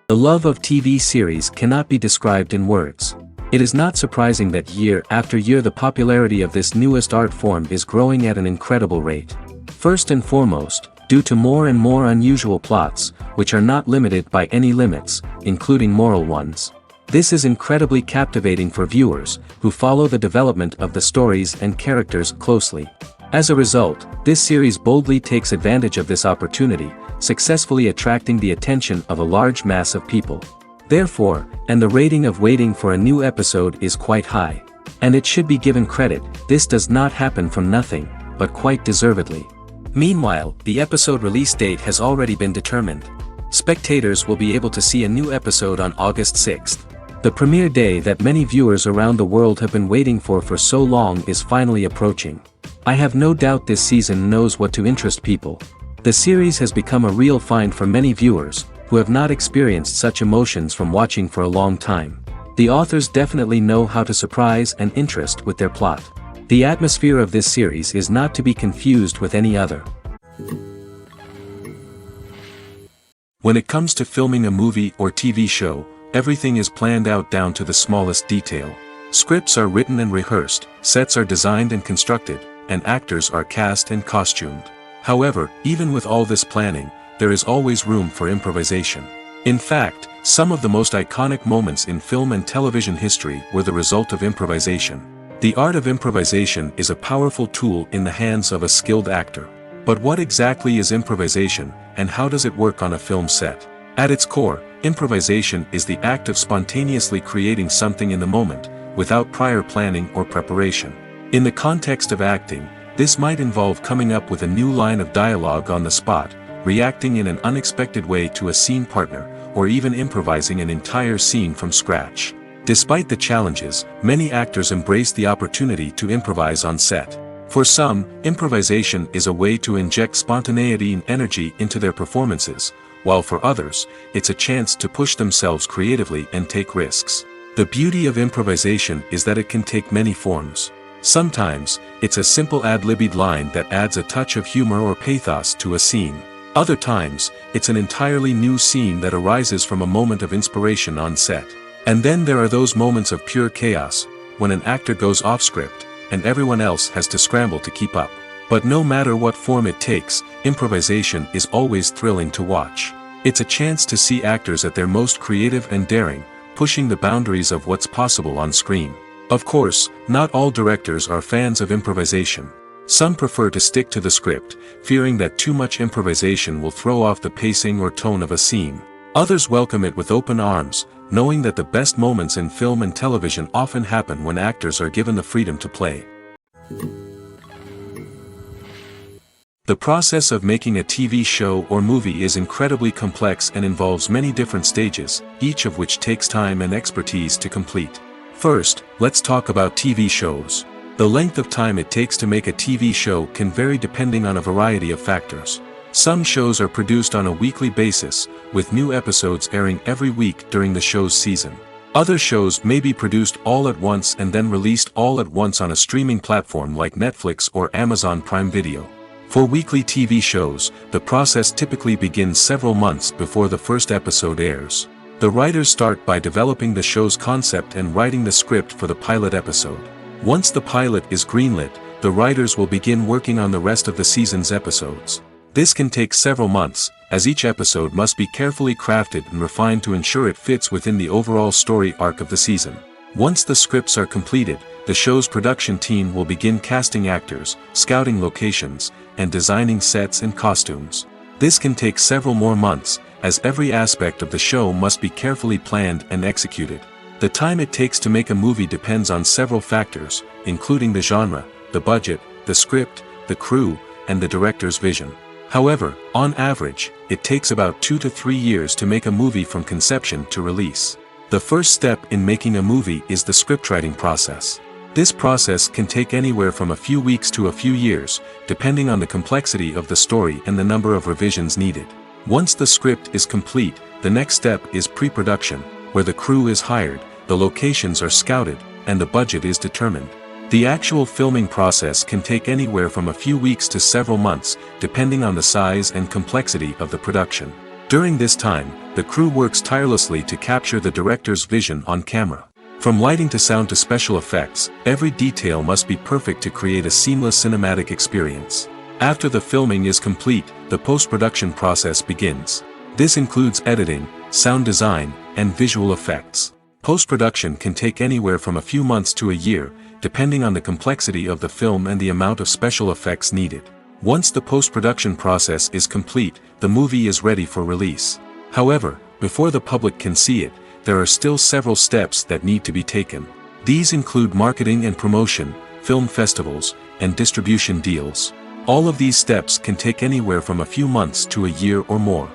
The love of TV series cannot be described in words. It is not surprising that year after year the popularity of this newest art form is growing at an incredible rate. First and foremost, due to more and more unusual plots, which are not limited by any limits, including moral ones. This is incredibly captivating for viewers, who follow the development of the stories and characters closely. As a result, this series boldly takes advantage of this opportunity, successfully attracting the attention of a large mass of people. Therefore, and the rating of waiting for a new episode is quite high. And it should be given credit, this does not happen from nothing, but quite deservedly. Meanwhile, the episode release date has already been determined. Spectators will be able to see a new episode on August 6th. The premiere day that many viewers around the world have been waiting for so long is finally approaching. I have no doubt this season knows what to interest people. The series has become a real find for many viewers, who have not experienced such emotions from watching for a long time. The authors definitely know how to surprise and interest with their plot. The atmosphere of this series is not to be confused with any other. When it comes to filming a movie or TV show, everything is planned out down to the smallest detail. Scripts are written and rehearsed, sets are designed and constructed, and actors are cast and costumed. However, even with all this planning, there is always room for improvisation. In fact, some of the most iconic moments in film and television history were the result of improvisation. The art of improvisation is a powerful tool in the hands of a skilled actor. But what exactly is improvisation, and how does it work on a film set? At its core, improvisation is the act of spontaneously creating something in the moment, without prior planning or preparation. In the context of acting, this might involve coming up with a new line of dialogue on the spot, reacting in an unexpected way to a scene partner, or even improvising an entire scene from scratch. Despite the challenges, many actors embrace the opportunity to improvise on set. For some, improvisation is a way to inject spontaneity and energy into their performances, while for others, it's a chance to push themselves creatively and take risks. The beauty of improvisation is that it can take many forms. Sometimes, it's a simple ad-libbed line that adds a touch of humor or pathos to a scene. Other times, it's an entirely new scene that arises from a moment of inspiration on set. And then there are those moments of pure chaos, when an actor goes off script, and everyone else has to scramble to keep up. But no matter what form it takes, improvisation is always thrilling to watch. It's a chance to see actors at their most creative and daring, pushing the boundaries of what's possible on screen. Of course, not all directors are fans of improvisation. Some prefer to stick to the script, fearing that too much improvisation will throw off the pacing or tone of a scene. Others welcome it with open arms, knowing that the best moments in film and television often happen when actors are given the freedom to play. The process of making a TV show or movie is incredibly complex and involves many different stages, each of which takes time and expertise to complete. First, let's talk about TV shows. The length of time it takes to make a TV show can vary depending on a variety of factors. Some shows are produced on a weekly basis, with new episodes airing every week during the show's season. Other shows may be produced all at once and then released all at once on a streaming platform like Netflix or Amazon Prime Video. For weekly TV shows, the process typically begins several months before the first episode airs. The writers start by developing the show's concept and writing the script for the pilot episode. Once the pilot is greenlit, the writers will begin working on the rest of the season's episodes. This can take several months, as each episode must be carefully crafted and refined to ensure it fits within the overall story arc of the season. Once the scripts are completed, the show's production team will begin casting actors, scouting locations, and designing sets and costumes. This can take several more months, as every aspect of the show must be carefully planned and executed. The time it takes to make a movie depends on several factors, including the genre, the budget, the script, the crew, and the director's vision. However, on average, it takes about 2 to 3 years to make a movie from conception to release. The first step in making a movie is the scriptwriting process. This process can take anywhere from a few weeks to a few years, depending on the complexity of the story and the number of revisions needed. Once the script is complete, the next step is pre-production, where the crew is hired, the locations are scouted, and the budget is determined. The actual filming process can take anywhere from a few weeks to several months, depending on the size and complexity of the production. During this time, the crew works tirelessly to capture the director's vision on camera. From lighting to sound to special effects, every detail must be perfect to create a seamless cinematic experience. After the filming is complete, the post-production process begins. This includes editing, sound design, and visual effects. Post-production can take anywhere from a few months to a year, depending on the complexity of the film and the amount of special effects needed. Once the post-production process is complete, the movie is ready for release. However, before the public can see it, there are still several steps that need to be taken. These include marketing and promotion, film festivals, and distribution deals. All of these steps can take anywhere from a few months to a year or more.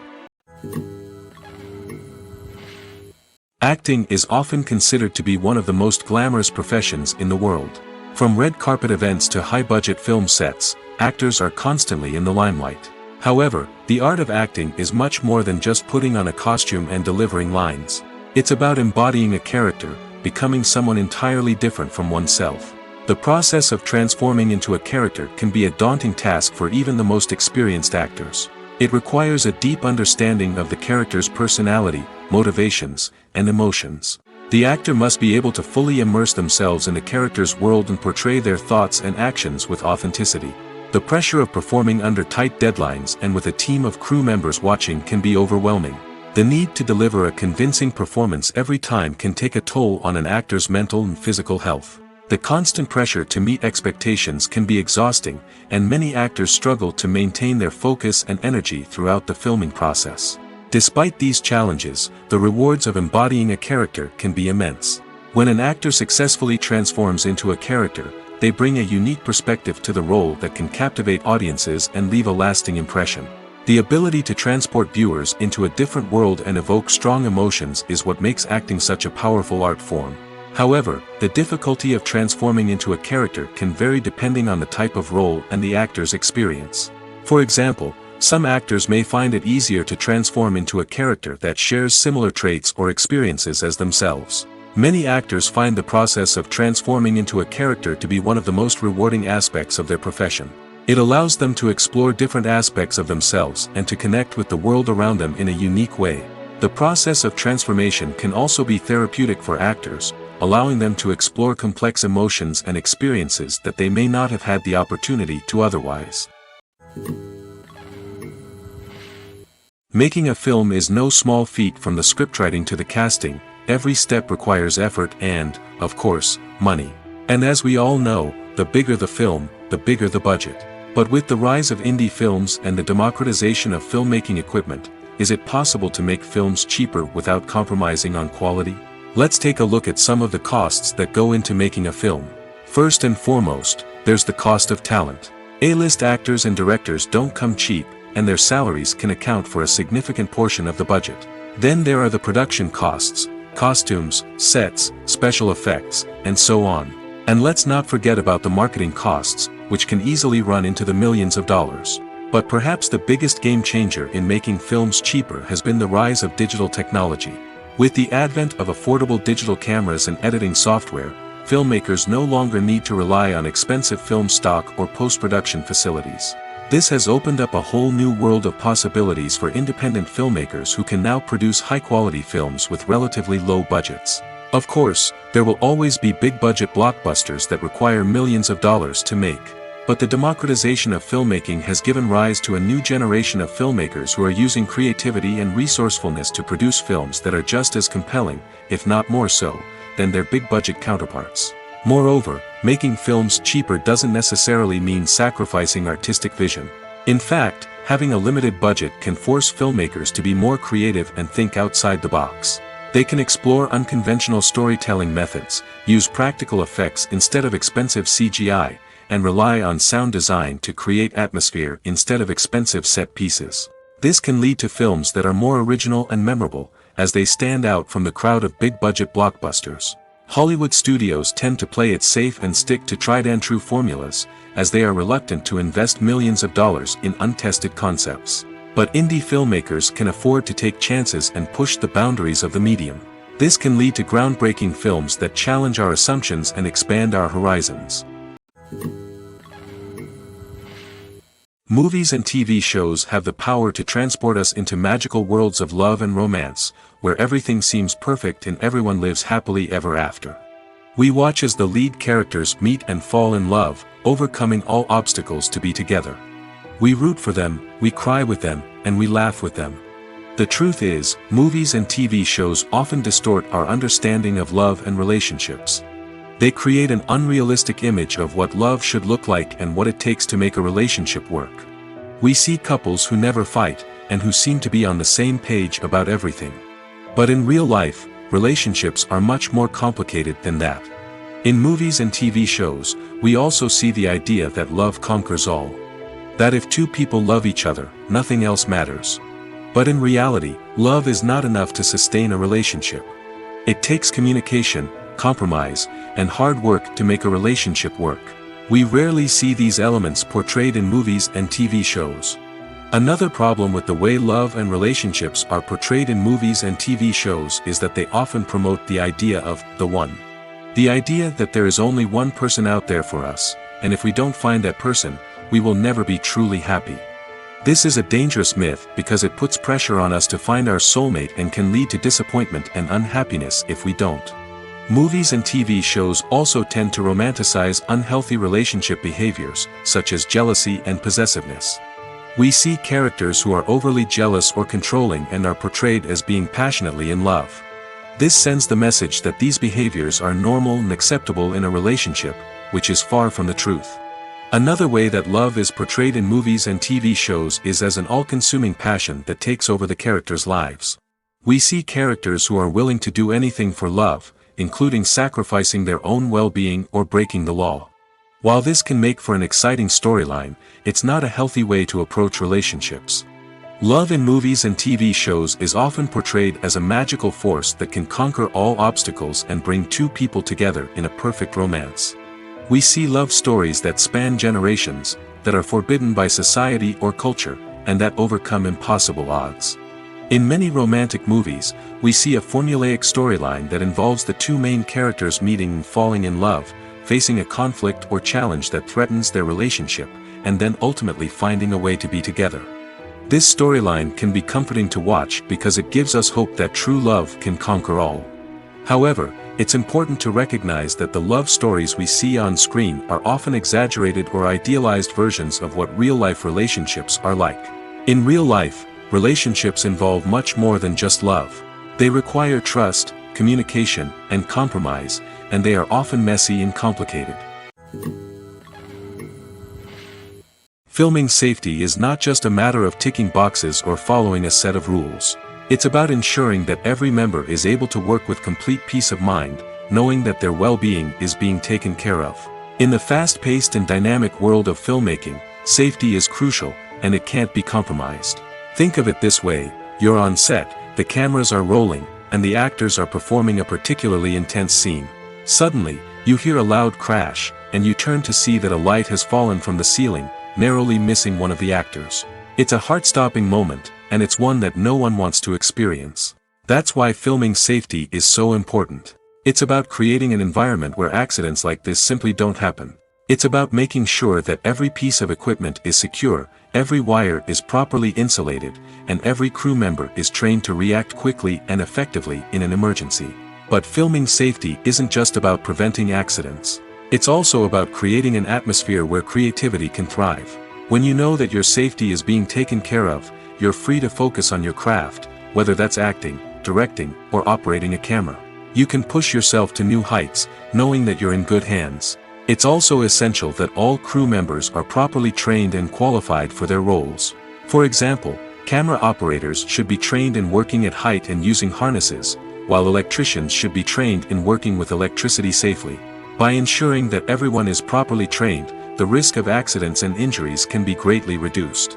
Acting is often considered to be one of the most glamorous professions in the world. From red carpet events to high-budget film sets, actors are constantly in the limelight. However, the art of acting is much more than just putting on a costume and delivering lines. It's about embodying a character, becoming someone entirely different from oneself. The process of transforming into a character can be a daunting task for even the most experienced actors. It requires a deep understanding of the character's personality, motivations, and emotions. The actor must be able to fully immerse themselves in the character's world and portray their thoughts and actions with authenticity. The pressure of performing under tight deadlines and with a team of crew members watching can be overwhelming. The need to deliver a convincing performance every time can take a toll on an actor's mental and physical health. The constant pressure to meet expectations can be exhausting, and many actors struggle to maintain their focus and energy throughout the filming process. Despite these challenges, the rewards of embodying a character can be immense. When an actor successfully transforms into a character, they bring a unique perspective to the role that can captivate audiences and leave a lasting impression. The ability to transport viewers into a different world and evoke strong emotions is what makes acting such a powerful art form. However, the difficulty of transforming into a character can vary depending on the type of role and the actor's experience. For example, some actors may find it easier to transform into a character that shares similar traits or experiences as themselves. Many actors find the process of transforming into a character to be one of the most rewarding aspects of their profession. It allows them to explore different aspects of themselves and to connect with the world around them in a unique way. The process of transformation can also be therapeutic for actors, allowing them to explore complex emotions and experiences that they may not have had the opportunity to otherwise. Making a film is no small feat. From the scriptwriting to the casting, every step requires effort and, of course, money. And as we all know, the bigger the film, the bigger the budget. But with the rise of indie films and the democratization of filmmaking equipment, is it possible to make films cheaper without compromising on quality? Let's take a look at some of the costs that go into making a film. First and foremost, there's the cost of talent. A-list actors and directors don't come cheap, and their salaries can account for a significant portion of the budget. Then there are the production costs, costumes, sets, special effects, and so on. And let's not forget about the marketing costs, which can easily run into the millions of dollars. But perhaps the biggest game changer in making films cheaper has been the rise of digital technology. With the advent of affordable digital cameras and editing software, filmmakers no longer need to rely on expensive film stock or post-production facilities. This has opened up a whole new world of possibilities for independent filmmakers who can now produce high-quality films with relatively low budgets. Of course, there will always be big-budget blockbusters that require millions of dollars to make. But the democratization of filmmaking has given rise to a new generation of filmmakers who are using creativity and resourcefulness to produce films that are just as compelling, if not more so, than their big-budget counterparts. Moreover, making films cheaper doesn't necessarily mean sacrificing artistic vision. In fact, having a limited budget can force filmmakers to be more creative and think outside the box. They can explore unconventional storytelling methods, use practical effects instead of expensive CGI, and rely on sound design to create atmosphere instead of expensive set pieces. This can lead to films that are more original and memorable, as they stand out from the crowd of big-budget blockbusters. Hollywood studios tend to play it safe and stick to tried-and-true formulas, as they are reluctant to invest millions of dollars in untested concepts. But indie filmmakers can afford to take chances and push the boundaries of the medium. This can lead to groundbreaking films that challenge our assumptions and expand our horizons. Movies and TV shows have the power to transport us into magical worlds of love and romance, where everything seems perfect and everyone lives happily ever after. We watch as the lead characters meet and fall in love, overcoming all obstacles to be together. We root for them, we cry with them, and we laugh with them. The truth is, movies and TV shows often distort our understanding of love and relationships. They create an unrealistic image of what love should look like and what it takes to make a relationship work. We see couples who never fight, and who seem to be on the same page about everything. But in real life, relationships are much more complicated than that. In movies and TV shows, we also see the idea that love conquers all. That if two people love each other, nothing else matters. But in reality, love is not enough to sustain a relationship. It takes communication, compromise, and hard work to make a relationship work. We rarely see these elements portrayed in movies and TV shows. Another problem with the way love and relationships are portrayed in movies and TV shows is that they often promote the idea of the one. The idea that there is only one person out there for us, and if we don't find that person, we will never be truly happy. This is a dangerous myth because it puts pressure on us to find our soulmate and can lead to disappointment and unhappiness if we don't. Movies and TV shows also tend to romanticize unhealthy relationship behaviors, such as jealousy and possessiveness. We see characters who are overly jealous or controlling and are portrayed as being passionately in love. This sends the message that these behaviors are normal and acceptable in a relationship, which is far from the truth. Another way that love is portrayed in movies and TV shows is as an all-consuming passion that takes over the characters' lives. We see characters who are willing to do anything for love, including sacrificing their own well-being or breaking the law. While this can make for an exciting storyline, it's not a healthy way to approach relationships. Love in movies and TV shows is often portrayed as a magical force that can conquer all obstacles and bring two people together in a perfect romance. We see love stories that span generations, that are forbidden by society or culture, and that overcome impossible odds. In many romantic movies, we see a formulaic storyline that involves the two main characters meeting and falling in love, facing a conflict or challenge that threatens their relationship, and then ultimately finding a way to be together. This storyline can be comforting to watch because it gives us hope that true love can conquer all. However, it's important to recognize that the love stories we see on screen are often exaggerated or idealized versions of what real-life relationships are like. In real life, relationships involve much more than just love. They require trust, communication, and compromise, and they are often messy and complicated. Filming safety is not just a matter of ticking boxes or following a set of rules. It's about ensuring that every member is able to work with complete peace of mind, knowing that their well-being is being taken care of. In the fast-paced and dynamic world of filmmaking, safety is crucial, and it can't be compromised. Think of it this way: you're on set, the cameras are rolling, and the actors are performing a particularly intense scene. Suddenly, you hear a loud crash, and you turn to see that a light has fallen from the ceiling, narrowly missing one of the actors. It's a heart-stopping moment, and it's one that no one wants to experience. That's why filming safety is so important. It's about creating an environment where accidents like this simply don't happen. It's about making sure that every piece of equipment is secure, every wire is properly insulated, and every crew member is trained to react quickly and effectively in an emergency. But filming safety isn't just about preventing accidents. It's also about creating an atmosphere where creativity can thrive. When you know that your safety is being taken care of, you're free to focus on your craft, whether that's acting, directing, or operating a camera. You can push yourself to new heights, knowing that you're in good hands. It's also essential that all crew members are properly trained and qualified for their roles. For example, camera operators should be trained in working at height and using harnesses, while electricians should be trained in working with electricity safely. By ensuring that everyone is properly trained, the risk of accidents and injuries can be greatly reduced.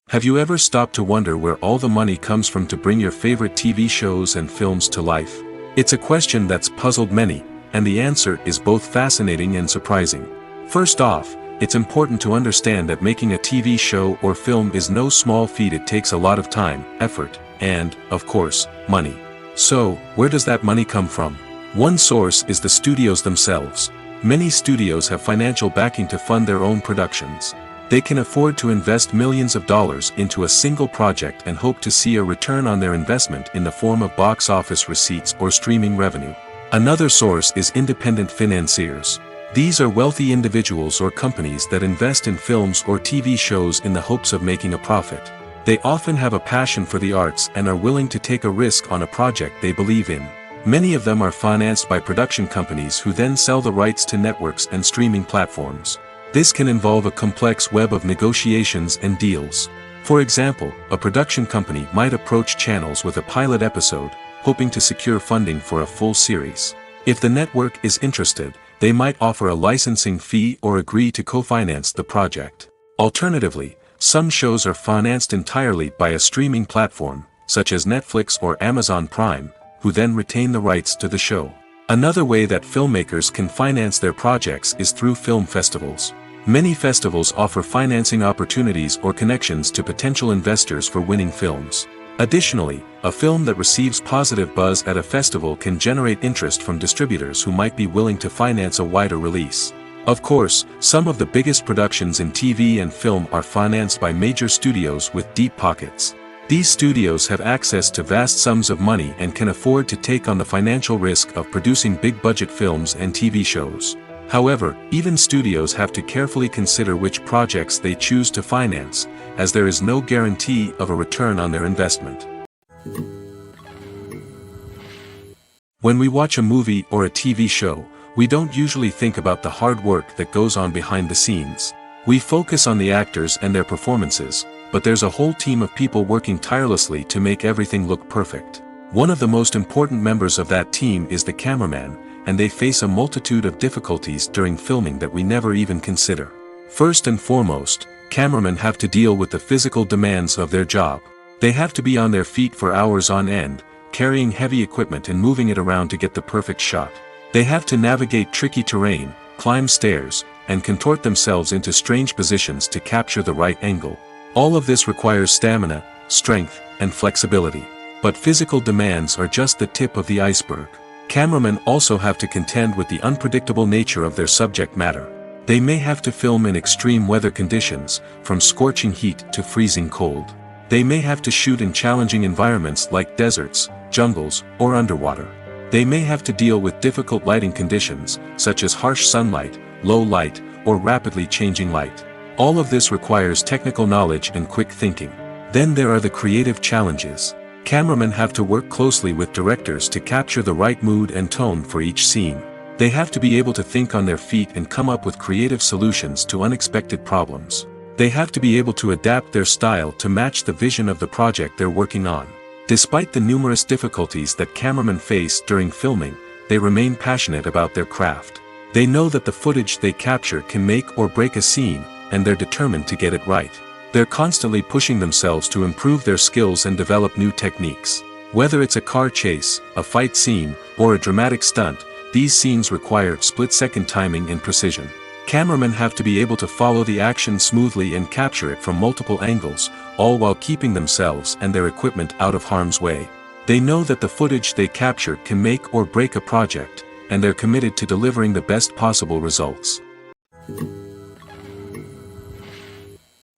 Have you ever stopped to wonder where all the money comes from to bring your favorite TV shows and films to life? It's a question that's puzzled many, and the answer is both fascinating and surprising. First off, it's important to understand that making a TV show or film is no small feat. It takes a lot of time, effort, and, of course, money. So, where does that money come from? One source is the studios themselves. Many studios have financial backing to fund their own productions. They can afford to invest millions of dollars into a single project and hope to see a return on their investment in the form of box office receipts or streaming revenue. Another source is independent financiers. These are wealthy individuals or companies that invest in films or TV shows in the hopes of making a profit. They often have a passion for the arts and are willing to take a risk on a project they believe in. Many of them are financed by production companies who then sell the rights to networks and streaming platforms. This can involve a complex web of negotiations and deals. For example, a production company might approach channels with a pilot episode, hoping to secure funding for a full series. If the network is interested, they might offer a licensing fee or agree to co-finance the project. Alternatively, some shows are financed entirely by a streaming platform, such as Netflix or Amazon Prime, who then retain the rights to the show. Another way that filmmakers can finance their projects is through film festivals. Many festivals offer financing opportunities or connections to potential investors for winning films. Additionally, a film that receives positive buzz at a festival can generate interest from distributors who might be willing to finance a wider release. Of course, some of the biggest productions in TV and film are financed by major studios with deep pockets. These studios have access to vast sums of money and can afford to take on the financial risk of producing big-budget films and TV shows. However, even studios have to carefully consider which projects they choose to finance, as there is no guarantee of a return on their investment. When we watch a movie or a TV show, we don't usually think about the hard work that goes on behind the scenes. We focus on the actors and their performances, but there's a whole team of people working tirelessly to make everything look perfect. One of the most important members of that team is the cameraman, and they face a multitude of difficulties during filming that we never even consider. First and foremost, cameramen have to deal with the physical demands of their job. They have to be on their feet for hours on end, carrying heavy equipment and moving it around to get the perfect shot. They have to navigate tricky terrain, climb stairs, and contort themselves into strange positions to capture the right angle. All of this requires stamina, strength, and flexibility. But physical demands are just the tip of the iceberg. Cameramen also have to contend with the unpredictable nature of their subject matter. They may have to film in extreme weather conditions, from scorching heat to freezing cold. They may have to shoot in challenging environments like deserts, jungles, or underwater. They may have to deal with difficult lighting conditions, such as harsh sunlight, low light, or rapidly changing light. All of this requires technical knowledge and quick thinking. Then there are the creative challenges. Cameramen have to work closely with directors to capture the right mood and tone for each scene. They have to be able to think on their feet and come up with creative solutions to unexpected problems. They have to be able to adapt their style to match the vision of the project they're working on. Despite the numerous difficulties that cameramen face during filming, they remain passionate about their craft. They know that the footage they capture can make or break a scene, and they're determined to get it right. They're constantly pushing themselves to improve their skills and develop new techniques. Whether it's a car chase, a fight scene, or a dramatic stunt, these scenes require split-second timing and precision. Cameramen have to be able to follow the action smoothly and capture it from multiple angles, all while keeping themselves and their equipment out of harm's way. They know that the footage they capture can make or break a project, and they're committed to delivering the best possible results.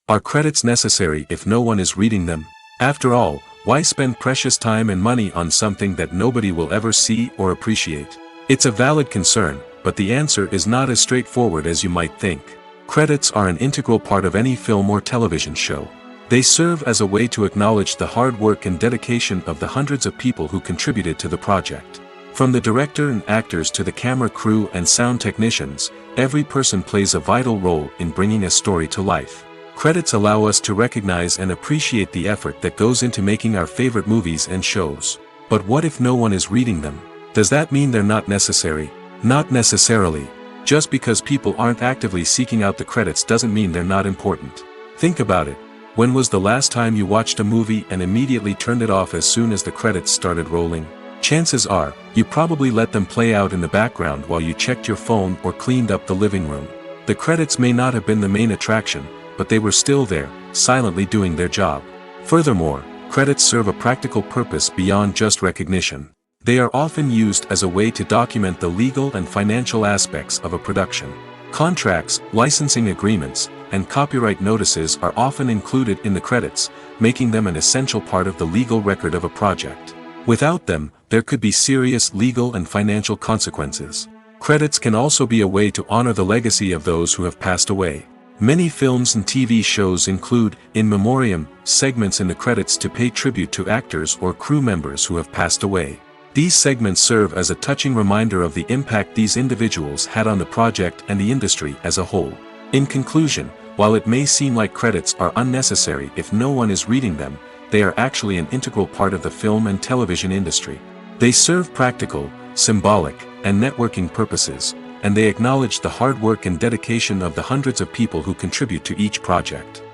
Are credits necessary if no one is reading them? After all, why spend precious time and money on something that nobody will ever see or appreciate? It's a valid concern, but the answer is not as straightforward as you might think. Credits are an integral part of any film or television show. They serve as a way to acknowledge the hard work and dedication of the hundreds of people who contributed to the project. From the director and actors to the camera crew and sound technicians, every person plays a vital role in bringing a story to life. Credits allow us to recognize and appreciate the effort that goes into making our favorite movies and shows. But what if no one is reading them? Does that mean they're not necessary? Not necessarily. Just because people aren't actively seeking out the credits doesn't mean they're not important. Think about it. When was the last time you watched a movie and immediately turned it off as soon as the credits started rolling? Chances are, you probably let them play out in the background while you checked your phone or cleaned up the living room. The credits may not have been the main attraction, but they were still there, silently doing their job. Furthermore, credits serve a practical purpose beyond just recognition. They are often used as a way to document the legal and financial aspects of a production. Contracts, licensing agreements, and copyright notices are often included in the credits, making them an essential part of the legal record of a project. Without them, there could be serious legal and financial consequences. Credits can also be a way to honor the legacy of those who have passed away. Many films and TV shows include, in memoriam, segments in the credits to pay tribute to actors or crew members who have passed away. These segments serve as a touching reminder of the impact these individuals had on the project and the industry as a whole. In conclusion, while it may seem like credits are unnecessary if no one is reading them, they are actually an integral part of the film and television industry. They serve practical, symbolic, and networking purposes, and they acknowledge the hard work and dedication of the hundreds of people who contribute to each project.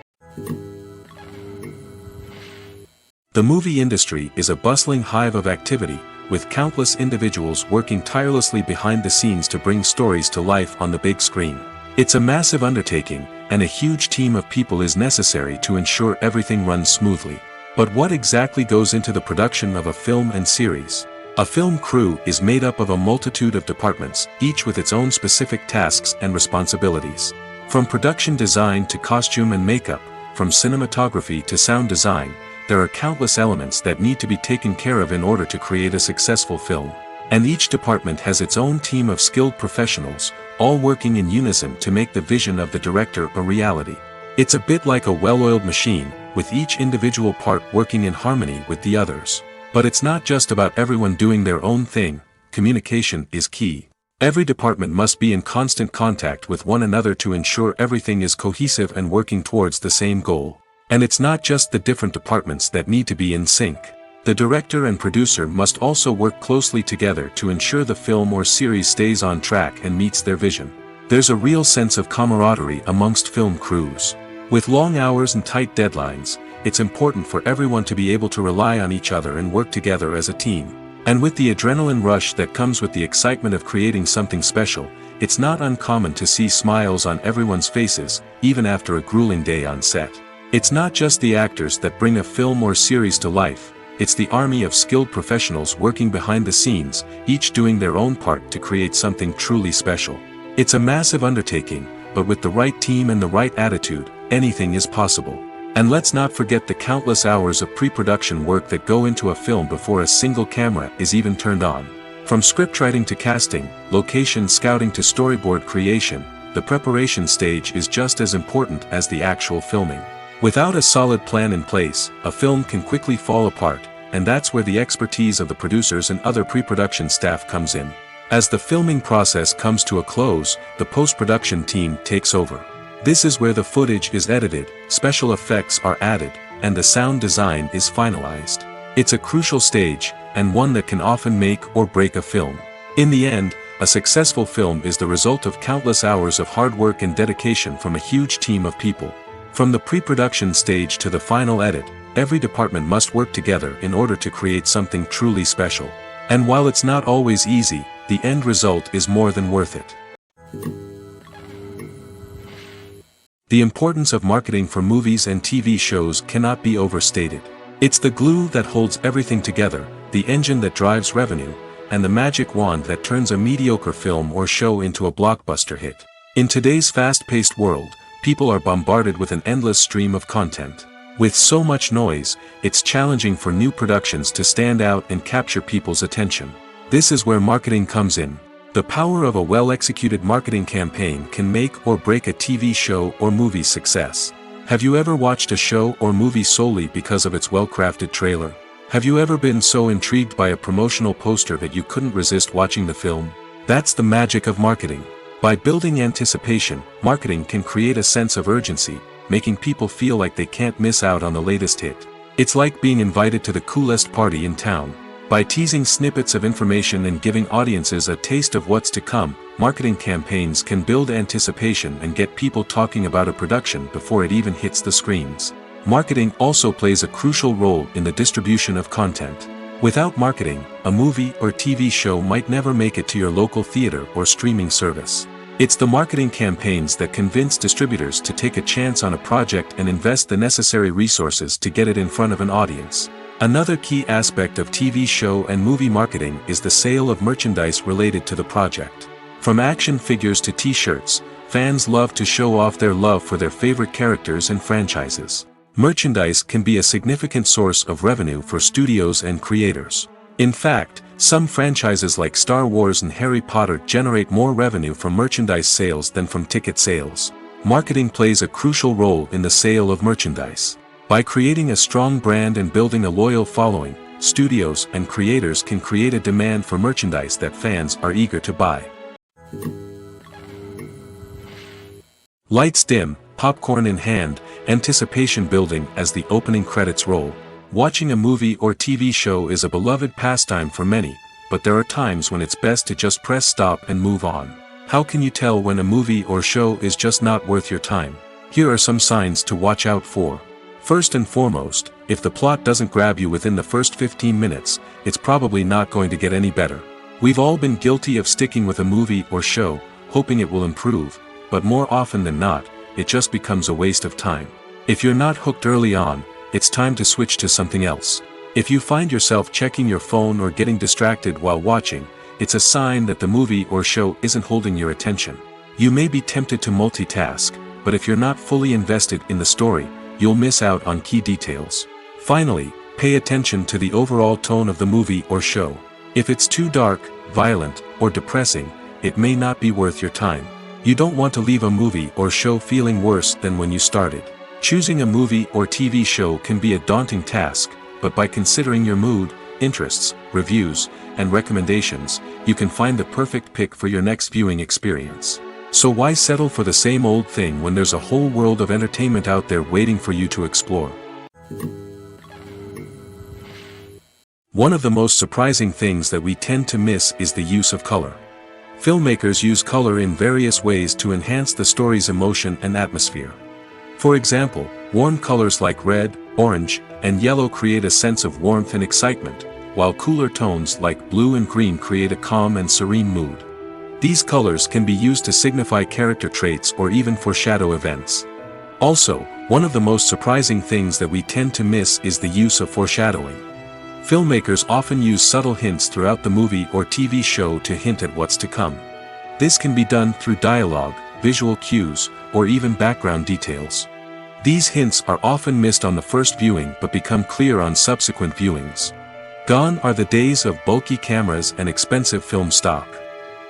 The movie industry is a bustling hive of activity, with countless individuals working tirelessly behind the scenes to bring stories to life on the big screen. It's a massive undertaking, and a huge team of people is necessary to ensure everything runs smoothly. But what exactly goes into the production of a film and series? A film crew is made up of a multitude of departments, each with its own specific tasks and responsibilities. From production design to costume and makeup, from cinematography to sound design, there are countless elements that need to be taken care of in order to create a successful film. And each department has its own team of skilled professionals, all working in unison to make the vision of the director a reality. It's a bit like a well-oiled machine, with each individual part working in harmony with the others. But it's not just about everyone doing their own thing. Communication is key. Every department must be in constant contact with one another to ensure everything is cohesive and working towards the same goal. And it's not just the different departments that need to be in sync. The director and producer must also work closely together to ensure the film or series stays on track and meets their vision. There's a real sense of camaraderie amongst film crews. With long hours and tight deadlines, it's important for everyone to be able to rely on each other and work together as a team. And with the adrenaline rush that comes with the excitement of creating something special, it's not uncommon to see smiles on everyone's faces, even after a grueling day on set. It's not just the actors that bring a film or series to life, it's the army of skilled professionals working behind the scenes, each doing their own part to create something truly special. It's a massive undertaking, but with the right team and the right attitude, anything is possible. And let's not forget the countless hours of pre-production work that go into a film before a single camera is even turned on. From scriptwriting to casting, location scouting to storyboard creation, the preparation stage is just as important as the actual filming. Without a solid plan in place, a film can quickly fall apart, and that's where the expertise of the producers and other pre-production staff comes in. As the filming process comes to a close, the post-production team takes over. This is where the footage is edited, special effects are added, and the sound design is finalized. It's a crucial stage, and one that can often make or break a film. In the end, a successful film is the result of countless hours of hard work and dedication from a huge team of people. From the pre-production stage to the final edit, every department must work together in order to create something truly special. And while it's not always easy, the end result is more than worth it. The importance of marketing for movies and TV shows cannot be overstated. It's the glue that holds everything together, the engine that drives revenue, and the magic wand that turns a mediocre film or show into a blockbuster hit. In today's fast-paced world, people are bombarded with an endless stream of content. With so much noise, it's challenging for new productions to stand out and capture people's attention. This is where marketing comes in. The power of a well-executed marketing campaign can make or break a TV show or movie's success. Have you ever watched a show or movie solely because of its well-crafted trailer? Have you ever been so intrigued by a promotional poster that you couldn't resist watching the film? That's the magic of marketing. By building anticipation, marketing can create a sense of urgency, making people feel like they can't miss out on the latest hit. It's like being invited to the coolest party in town. By teasing snippets of information and giving audiences a taste of what's to come, marketing campaigns can build anticipation and get people talking about a production before it even hits the screens. Marketing also plays a crucial role in the distribution of content. Without marketing, a movie or TV show might never make it to your local theater or streaming service. It's the marketing campaigns that convince distributors to take a chance on a project and invest the necessary resources to get it in front of an audience. Another key aspect of TV show and movie marketing is the sale of merchandise related to the project. From action figures to t-shirts, fans love to show off their love for their favorite characters and franchises. Merchandise can be a significant source of revenue for studios and creators. In fact, some franchises like Star Wars and Harry Potter generate more revenue from merchandise sales than from ticket sales. Marketing plays a crucial role in the sale of merchandise. By creating a strong brand and building a loyal following, studios and creators can create a demand for merchandise that fans are eager to buy. Lights dim, popcorn in hand, anticipation building as the opening credits roll. Watching a movie or TV show is a beloved pastime for many, but there are times when it's best to just press stop and move on. How can you tell when a movie or show is just not worth your time? Here are some signs to watch out for. First and foremost, if the plot doesn't grab you within the first 15 minutes, it's probably not going to get any better. We've all been guilty of sticking with a movie or show, hoping it will improve, but more often than not, it just becomes a waste of time. If you're not hooked early on, it's time to switch to something else. If you find yourself checking your phone or getting distracted while watching, it's a sign that the movie or show isn't holding your attention. You may be tempted to multitask, but if you're not fully invested in the story, you'll miss out on key details. Finally, pay attention to the overall tone of the movie or show. If it's too dark, violent, or depressing, it may not be worth your time. You don't want to leave a movie or show feeling worse than when you started. Choosing a movie or TV show can be a daunting task, but by considering your mood, interests, reviews, and recommendations, you can find the perfect pick for your next viewing experience. So why settle for the same old thing when there's a whole world of entertainment out there waiting for you to explore? One of the most surprising things that we tend to miss is the use of color. Filmmakers use color in various ways to enhance the story's emotion and atmosphere. For example, warm colors like red, orange, and yellow create a sense of warmth and excitement, while cooler tones like blue and green create a calm and serene mood. These colors can be used to signify character traits or even foreshadow events. Also, one of the most surprising things that we tend to miss is the use of foreshadowing. Filmmakers often use subtle hints throughout the movie or TV show to hint at what's to come. This can be done through dialogue, visual cues, or even background details. These hints are often missed on the first viewing but become clear on subsequent viewings. Gone are the days of bulky cameras and expensive film stock.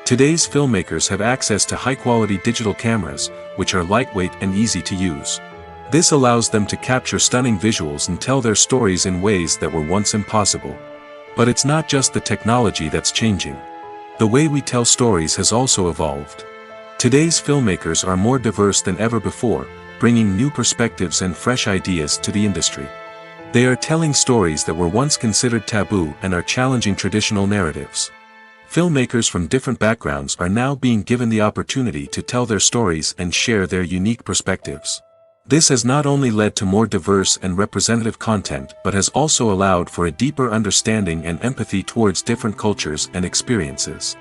Today's filmmakers have access to high-quality digital cameras, which are lightweight and easy to use. This allows them to capture stunning visuals and tell their stories in ways that were once impossible. But it's not just the technology that's changing. The way we tell stories has also evolved. Today's filmmakers are more diverse than ever before, bringing new perspectives and fresh ideas to the industry. They are telling stories that were once considered taboo and are challenging traditional narratives. Filmmakers from different backgrounds are now being given the opportunity to tell their stories and share their unique perspectives. This has not only led to more diverse and representative content but has also allowed for a deeper understanding and empathy towards different cultures and experiences.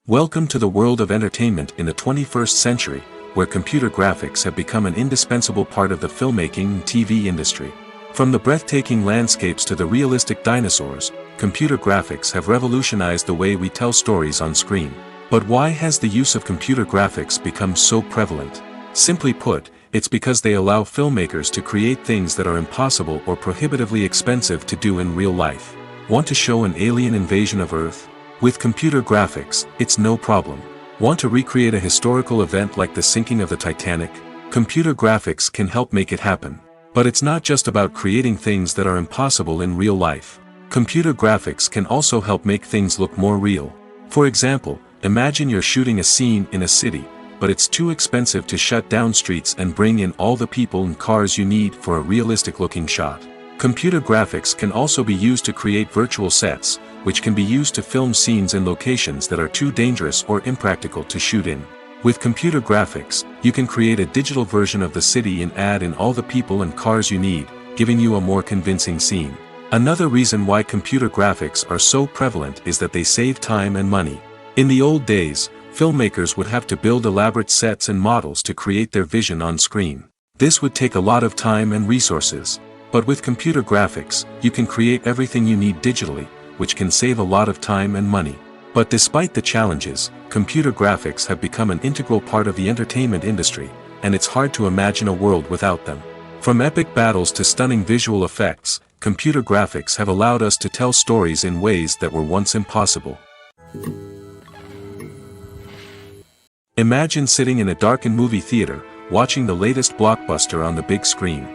Welcome to the world of entertainment in the 21st century, where computer graphics have become an indispensable part of the filmmaking and TV industry. From the breathtaking landscapes to the realistic dinosaurs, computer graphics have revolutionized the way we tell stories on screen. But why has the use of computer graphics become so prevalent? Simply put, it's because they allow filmmakers to create things that are impossible or prohibitively expensive to do in real life. Want to show an alien invasion of Earth? With computer graphics, it's no problem. Want to recreate a historical event like the sinking of the Titanic? Computer graphics can help make it happen. But it's not just about creating things that are impossible in real life. Computer graphics can also help make things look more real. For example, imagine you're shooting a scene in a city, but it's too expensive to shut down streets and bring in all the people and cars you need for a realistic-looking shot. Computer graphics can also be used to create virtual sets, which can be used to film scenes in locations that are too dangerous or impractical to shoot in. With computer graphics, you can create a digital version of the city and add in all the people and cars you need, giving you a more convincing scene. Another reason why computer graphics are so prevalent is that they save time and money. In the old days, filmmakers would have to build elaborate sets and models to create their vision on screen. This would take a lot of time and resources. But with computer graphics, you can create everything you need digitally, which can save a lot of time and money. But despite the challenges, computer graphics have become an integral part of the entertainment industry, and it's hard to imagine a world without them. From epic battles to stunning visual effects, computer graphics have allowed us to tell stories in ways that were once impossible. Imagine sitting in a darkened movie theater, watching the latest blockbuster on the big screen.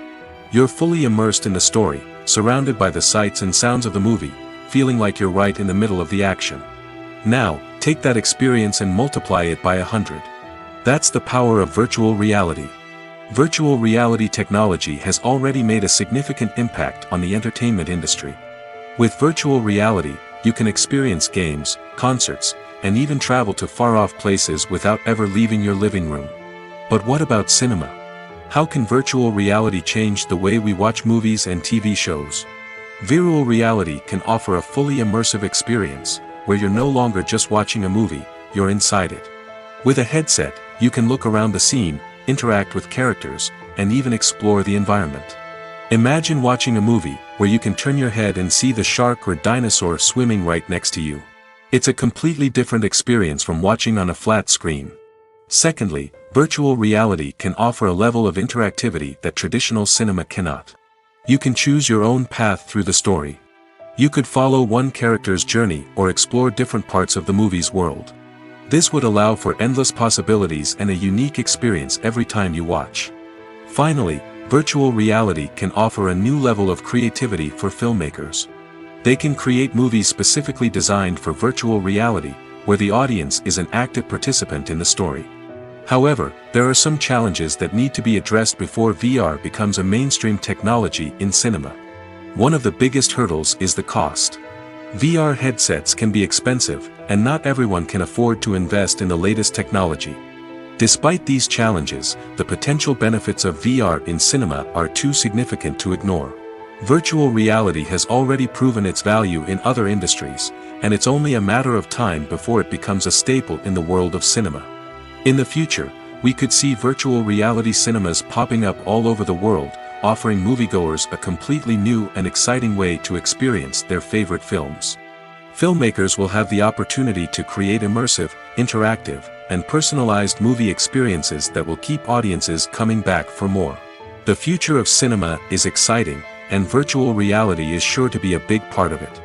You're fully immersed in the story, surrounded by the sights and sounds of the movie, feeling like you're right in the middle of the action. Now, take that experience and multiply it by 100. That's the power of virtual reality. Virtual reality technology has already made a significant impact on the entertainment industry. With virtual reality, you can experience games, concerts, and even travel to far-off places without ever leaving your living room. But what about cinema? How can virtual reality change the way we watch movies and TV shows? Virtual reality can offer a fully immersive experience, where you're no longer just watching a movie, you're inside it. With a headset, you can look around the scene, interact with characters, and even explore the environment. Imagine watching a movie, where you can turn your head and see the shark or dinosaur swimming right next to you. It's a completely different experience from watching on a flat screen. Secondly, virtual reality can offer a level of interactivity that traditional cinema cannot. You can choose your own path through the story. You could follow one character's journey or explore different parts of the movie's world. This would allow for endless possibilities and a unique experience every time you watch. Finally, virtual reality can offer a new level of creativity for filmmakers. They can create movies specifically designed for virtual reality, where the audience is an active participant in the story. However, there are some challenges that need to be addressed before VR becomes a mainstream technology in cinema. One of the biggest hurdles is the cost. VR headsets can be expensive, and not everyone can afford to invest in the latest technology. Despite these challenges, the potential benefits of VR in cinema are too significant to ignore. Virtual reality has already proven its value in other industries, and it's only a matter of time before it becomes a staple in the world of cinema. In the future, we could see virtual reality cinemas popping up all over the world, offering moviegoers a completely new and exciting way to experience their favorite films. Filmmakers will have the opportunity to create immersive, interactive, and personalized movie experiences that will keep audiences coming back for more. The future of cinema is exciting, and virtual reality is sure to be a big part of it.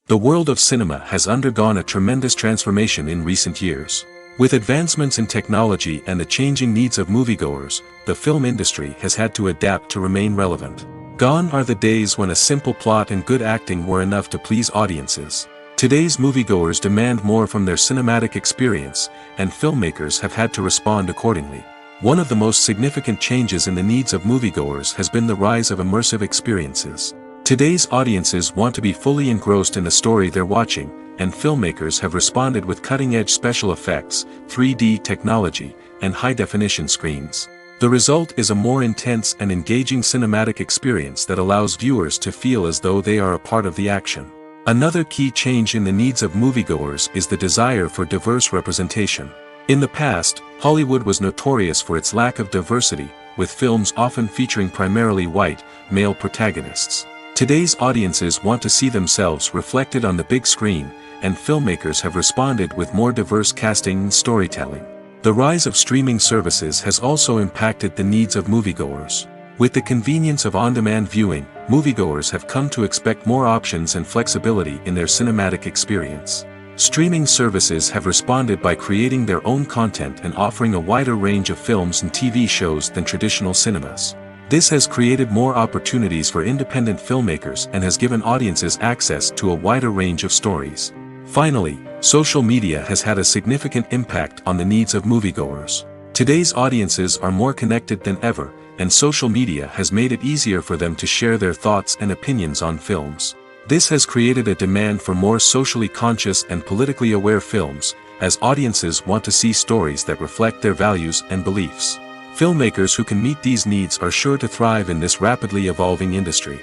The world of cinema has undergone a tremendous transformation in recent years. With advancements in technology and the changing needs of moviegoers, the film industry has had to adapt to remain relevant. Gone are the days when a simple plot and good acting were enough to please audiences. Today's moviegoers demand more from their cinematic experience, and filmmakers have had to respond accordingly. One of the most significant changes in the needs of moviegoers has been the rise of immersive experiences. Today's audiences want to be fully engrossed in the story they're watching, and filmmakers have responded with cutting-edge special effects, 3D technology, and high-definition screens. The result is a more intense and engaging cinematic experience that allows viewers to feel as though they are a part of the action. Another key change in the needs of moviegoers is the desire for diverse representation. In the past, Hollywood was notorious for its lack of diversity, with films often featuring primarily white, male protagonists. Today's audiences want to see themselves reflected on the big screen, and filmmakers have responded with more diverse casting and storytelling. The rise of streaming services has also impacted the needs of moviegoers. With the convenience of on-demand viewing, moviegoers have come to expect more options and flexibility in their cinematic experience. Streaming services have responded by creating their own content and offering a wider range of films and TV shows than traditional cinemas. This has created more opportunities for independent filmmakers and has given audiences access to a wider range of stories. Finally, social media has had a significant impact on the needs of moviegoers. Today's audiences are more connected than ever, and social media has made it easier for them to share their thoughts and opinions on films. This has created a demand for more socially conscious and politically aware films, as audiences want to see stories that reflect their values and beliefs. Filmmakers who can meet these needs are sure to thrive in this rapidly evolving industry.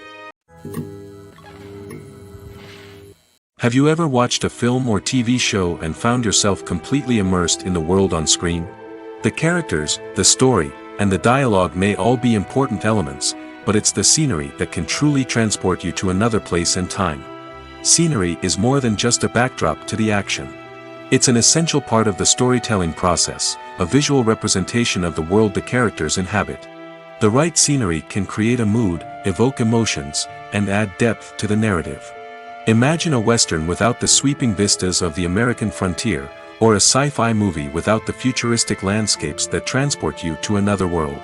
Have you ever watched a film or TV show and found yourself completely immersed in the world on screen? The characters, the story, and the dialogue may all be important elements, but it's the scenery that can truly transport you to another place and time. Scenery is more than just a backdrop to the action. It's an essential part of the storytelling process, a visual representation of the world the characters inhabit. The right scenery can create a mood, evoke emotions, and add depth to the narrative. Imagine a Western without the sweeping vistas of the American frontier, or a sci-fi movie without the futuristic landscapes that transport you to another world.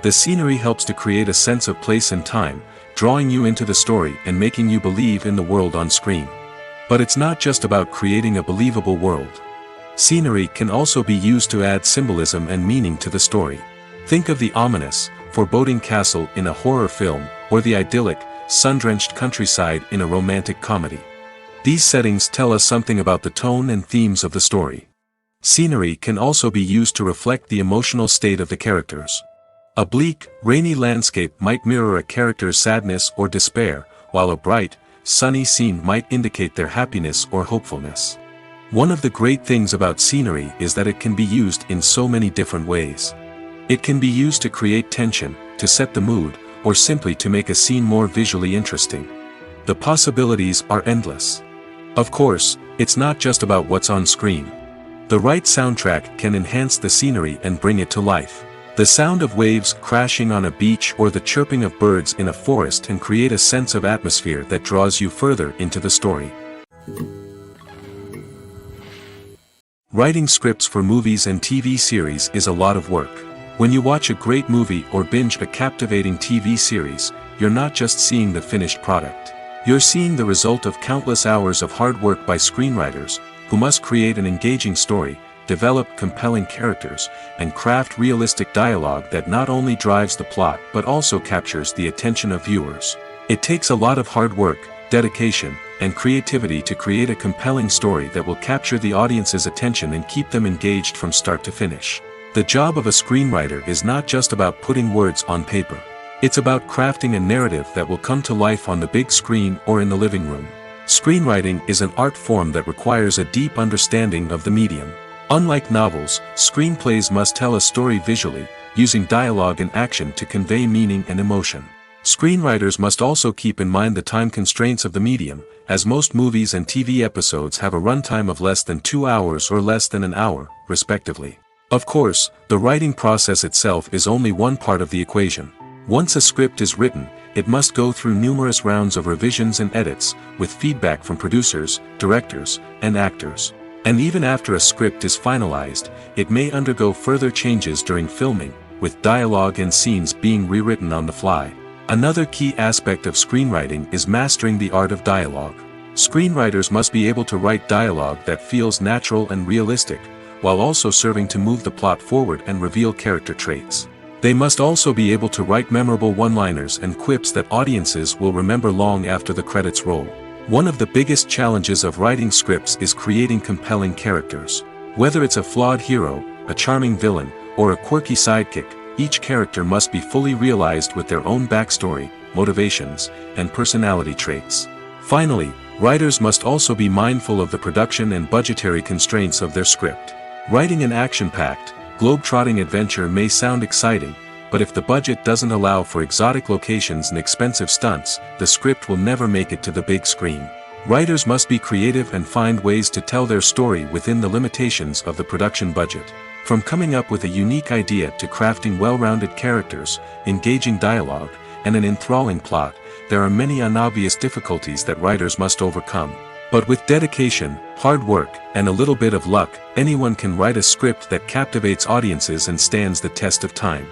The scenery helps to create a sense of place and time, drawing you into the story and making you believe in the world on screen. But it's not just about creating a believable world. Scenery can also be used to add symbolism and meaning to the story. Think of the ominous, foreboding castle in a horror film, or the idyllic, sun-drenched countryside in a romantic comedy. These settings tell us something about the tone and themes of the story. Scenery can also be used to reflect the emotional state of the characters. A bleak, rainy landscape might mirror a character's sadness or despair, while a bright, sunny scene might indicate their happiness or hopefulness. One of the great things about scenery is that it can be used in so many different ways. It can be used to create tension, to set the mood, or simply to make a scene more visually interesting. The possibilities are endless. Of course, it's not just about what's on screen. The right soundtrack can enhance the scenery and bring it to life. The sound of waves crashing on a beach or the chirping of birds in a forest can create a sense of atmosphere that draws you further into the story. Writing scripts for movies and TV series is a lot of work. When you watch a great movie or binge a captivating TV series, you're not just seeing the finished product. You're seeing the result of countless hours of hard work by screenwriters, who must create an engaging story, develop compelling characters, and craft realistic dialogue that not only drives the plot but also captures the attention of viewers. It takes a lot of hard work, dedication, and creativity to create a compelling story that will capture the audience's attention and keep them engaged from start to finish. The job of a screenwriter is not just about putting words on paper. It's about crafting a narrative that will come to life on the big screen or in the living room. Screenwriting is an art form that requires a deep understanding of the medium. Unlike novels, screenplays must tell a story visually, using dialogue and action to convey meaning and emotion. Screenwriters must also keep in mind the time constraints of the medium, as most movies and TV episodes have a runtime of less than 2 hours or less than an hour, respectively. Of course, the writing process itself is only one part of the equation. Once a script is written, it must go through numerous rounds of revisions and edits, with feedback from producers, directors, and actors. And even after a script is finalized, it may undergo further changes during filming, with dialogue and scenes being rewritten on the fly. Another key aspect of screenwriting is mastering the art of dialogue. Screenwriters must be able to write dialogue that feels natural and realistic, while also serving to move the plot forward and reveal character traits. They must also be able to write memorable one-liners and quips that audiences will remember long after the credits roll. One of the biggest challenges of writing scripts is creating compelling characters. Whether it's a flawed hero, a charming villain, or a quirky sidekick, each character must be fully realized with their own backstory, motivations, and personality traits. Finally, writers must also be mindful of the production and budgetary constraints of their script. Writing an action-packed, globe-trotting adventure may sound exciting, but if the budget doesn't allow for exotic locations and expensive stunts, the script will never make it to the big screen. Writers must be creative and find ways to tell their story within the limitations of the production budget. From coming up with a unique idea to crafting well-rounded characters, engaging dialogue, and an enthralling plot, there are many unobvious difficulties that writers must overcome. But with dedication, hard work, and a little bit of luck, anyone can write a script that captivates audiences and stands the test of time.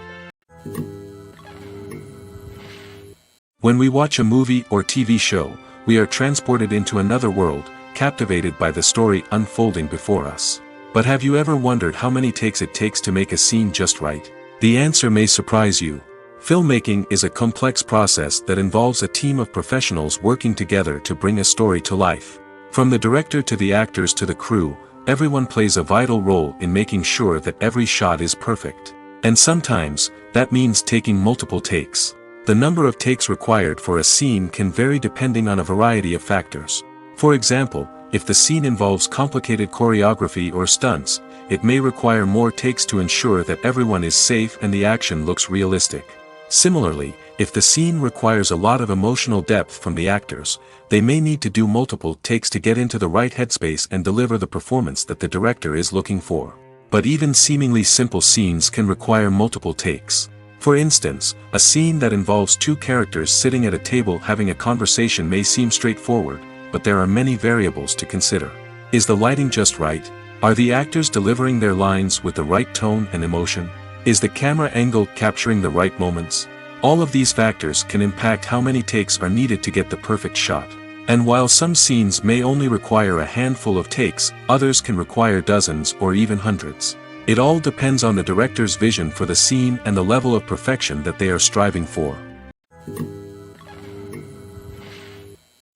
When we watch a movie or TV show, we are transported into another world, captivated by the story unfolding before us. But have you ever wondered how many takes it takes to make a scene just right? The answer may surprise you. Filmmaking is a complex process that involves a team of professionals working together to bring a story to life. From the director to the actors to the crew, everyone plays a vital role in making sure that every shot is perfect. And sometimes, that means taking multiple takes. The number of takes required for a scene can vary depending on a variety of factors. For example, if the scene involves complicated choreography or stunts, it may require more takes to ensure that everyone is safe and the action looks realistic. Similarly, if the scene requires a lot of emotional depth from the actors, they may need to do multiple takes to get into the right headspace and deliver the performance that the director is looking for. But even seemingly simple scenes can require multiple takes. For instance, a scene that involves two characters sitting at a table having a conversation may seem straightforward, but there are many variables to consider. Is the lighting just right? Are the actors delivering their lines with the right tone and emotion? Is the camera angle capturing the right moments? All of these factors can impact how many takes are needed to get the perfect shot. And while some scenes may only require a handful of takes, others can require dozens or even hundreds. It all depends on the director's vision for the scene and the level of perfection that they are striving for.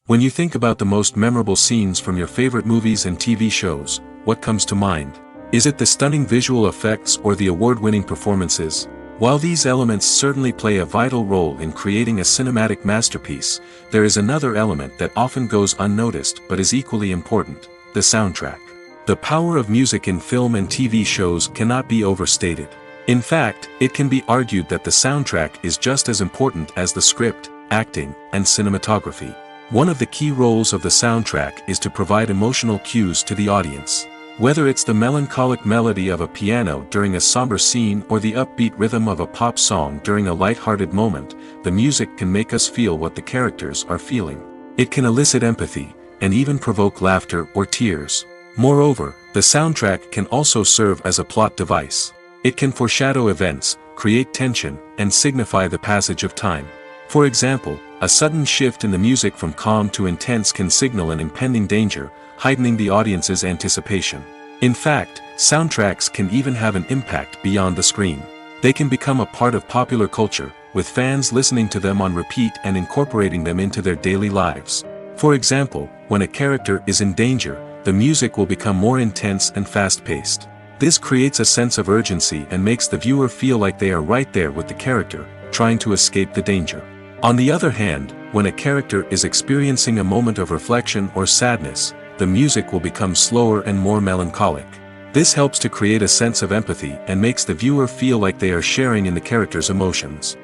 When you think about the most memorable scenes from your favorite movies and TV shows, what comes to mind? Is it the stunning visual effects or the award-winning performances? While these elements certainly play a vital role in creating a cinematic masterpiece, there is another element that often goes unnoticed but is equally important: the soundtrack. The power of music in film and TV shows cannot be overstated. In fact, it can be argued that the soundtrack is just as important as the script, acting, and cinematography. One of the key roles of the soundtrack is to provide emotional cues to the audience. Whether it's the melancholic melody of a piano during a somber scene or the upbeat rhythm of a pop song during a light-hearted moment, the music can make us feel what the characters are feeling. It can elicit empathy, and even provoke laughter or tears. Moreover, the soundtrack can also serve as a plot device. It can foreshadow events, create tension, and signify the passage of time. For example, a sudden shift in the music from calm to intense can signal an impending danger, heightening the audience's anticipation. In fact, soundtracks can even have an impact beyond the screen. They can become a part of popular culture, with fans listening to them on repeat and incorporating them into their daily lives. For example, when a character is in danger, the music will become more intense and fast-paced. This creates a sense of urgency and makes the viewer feel like they are right there with the character, trying to escape the danger. On the other hand, when a character is experiencing a moment of reflection or sadness, the music will become slower and more melancholic. This helps to create a sense of empathy and makes the viewer feel like they are sharing in the character's emotions.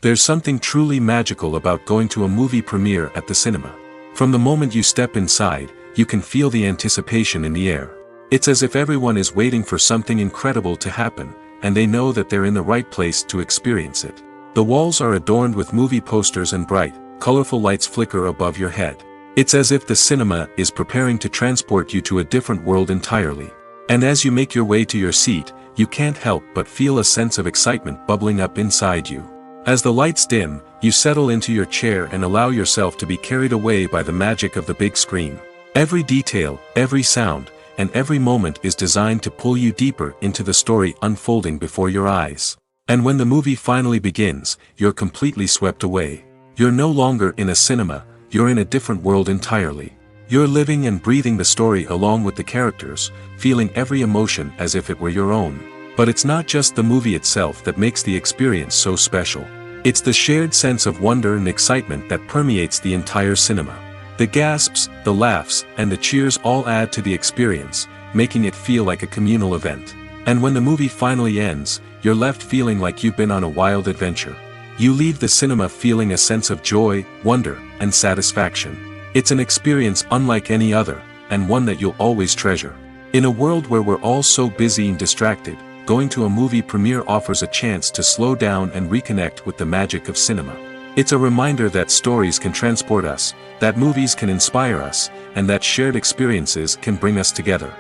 There's something truly magical about going to a movie premiere at the cinema. From the moment you step inside, you can feel the anticipation in the air. It's as if everyone is waiting for something incredible to happen, and they know that they're in the right place to experience it. The walls are adorned with movie posters and bright, colorful lights flicker above your head. It's as if the cinema is preparing to transport you to a different world entirely. And as you make your way to your seat, you can't help but feel a sense of excitement bubbling up inside you. As the lights dim, you settle into your chair and allow yourself to be carried away by the magic of the big screen. Every detail, every sound, and every moment is designed to pull you deeper into the story unfolding before your eyes. And when the movie finally begins, you're completely swept away. You're no longer in a cinema, you're in a different world entirely. You're living and breathing the story along with the characters, feeling every emotion as if it were your own. But it's not just the movie itself that makes the experience so special. It's the shared sense of wonder and excitement that permeates the entire cinema. The gasps, the laughs, and the cheers all add to the experience, making it feel like a communal event. And when the movie finally ends, you're left feeling like you've been on a wild adventure. You leave the cinema feeling a sense of joy, wonder, and satisfaction. It's an experience unlike any other, and one that you'll always treasure. In a world where we're all so busy and distracted, going to a movie premiere offers a chance to slow down and reconnect with the magic of cinema. It's a reminder that stories can transport us, that movies can inspire us, and that shared experiences can bring us together.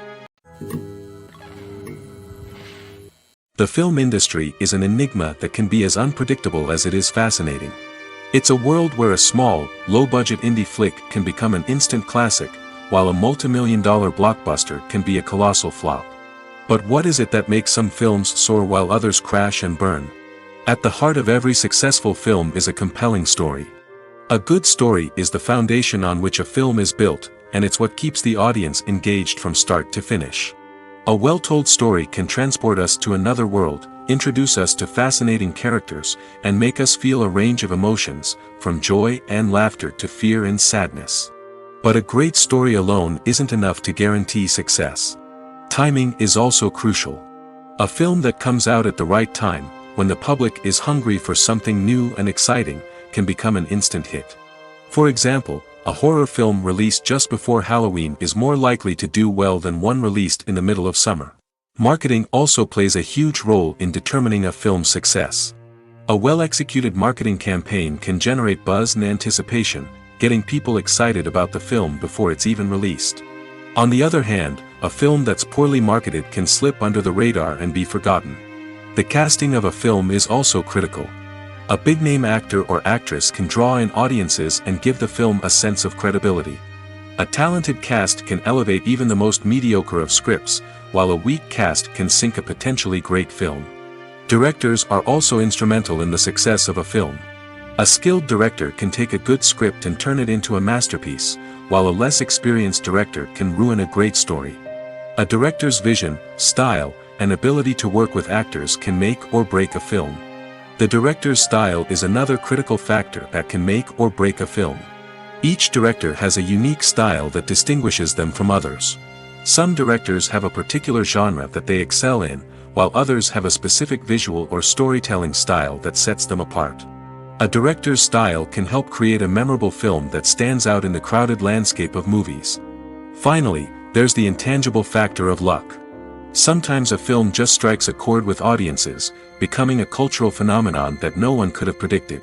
The film industry is an enigma that can be as unpredictable as it is fascinating. It's a world where a small, low-budget indie flick can become an instant classic, while a multi-million-dollar blockbuster can be a colossal flop. But what is it that makes some films soar while others crash and burn? At the heart of every successful film is a compelling story. A good story is the foundation on which a film is built, and it's what keeps the audience engaged from start to finish. A well-told story can transport us to another world, introduce us to fascinating characters, and make us feel a range of emotions, from joy and laughter to fear and sadness. But a great story alone isn't enough to guarantee success. Timing is also crucial. A film that comes out at the right time, when the public is hungry for something new and exciting, can become an instant hit. For example, a horror film released just before Halloween is more likely to do well than one released in the middle of summer. Marketing also plays a huge role in determining a film's success. A well-executed marketing campaign can generate buzz and anticipation, getting people excited about the film before it's even released. On the other hand, a film that's poorly marketed can slip under the radar and be forgotten. The casting of a film is also critical. A big-name actor or actress can draw in audiences and give the film a sense of credibility. A talented cast can elevate even the most mediocre of scripts, while a weak cast can sink a potentially great film. Directors are also instrumental in the success of a film. A skilled director can take a good script and turn it into a masterpiece, while a less experienced director can ruin a great story. A director's vision, style, and ability to work with actors can make or break a film. The director's style is another critical factor that can make or break a film. Each director has a unique style that distinguishes them from others. Some directors have a particular genre that they excel in, while others have a specific visual or storytelling style that sets them apart. A director's style can help create a memorable film that stands out in the crowded landscape of movies. Finally, there's the intangible factor of luck. Sometimes a film just strikes a chord with audiences, becoming a cultural phenomenon that no one could have predicted.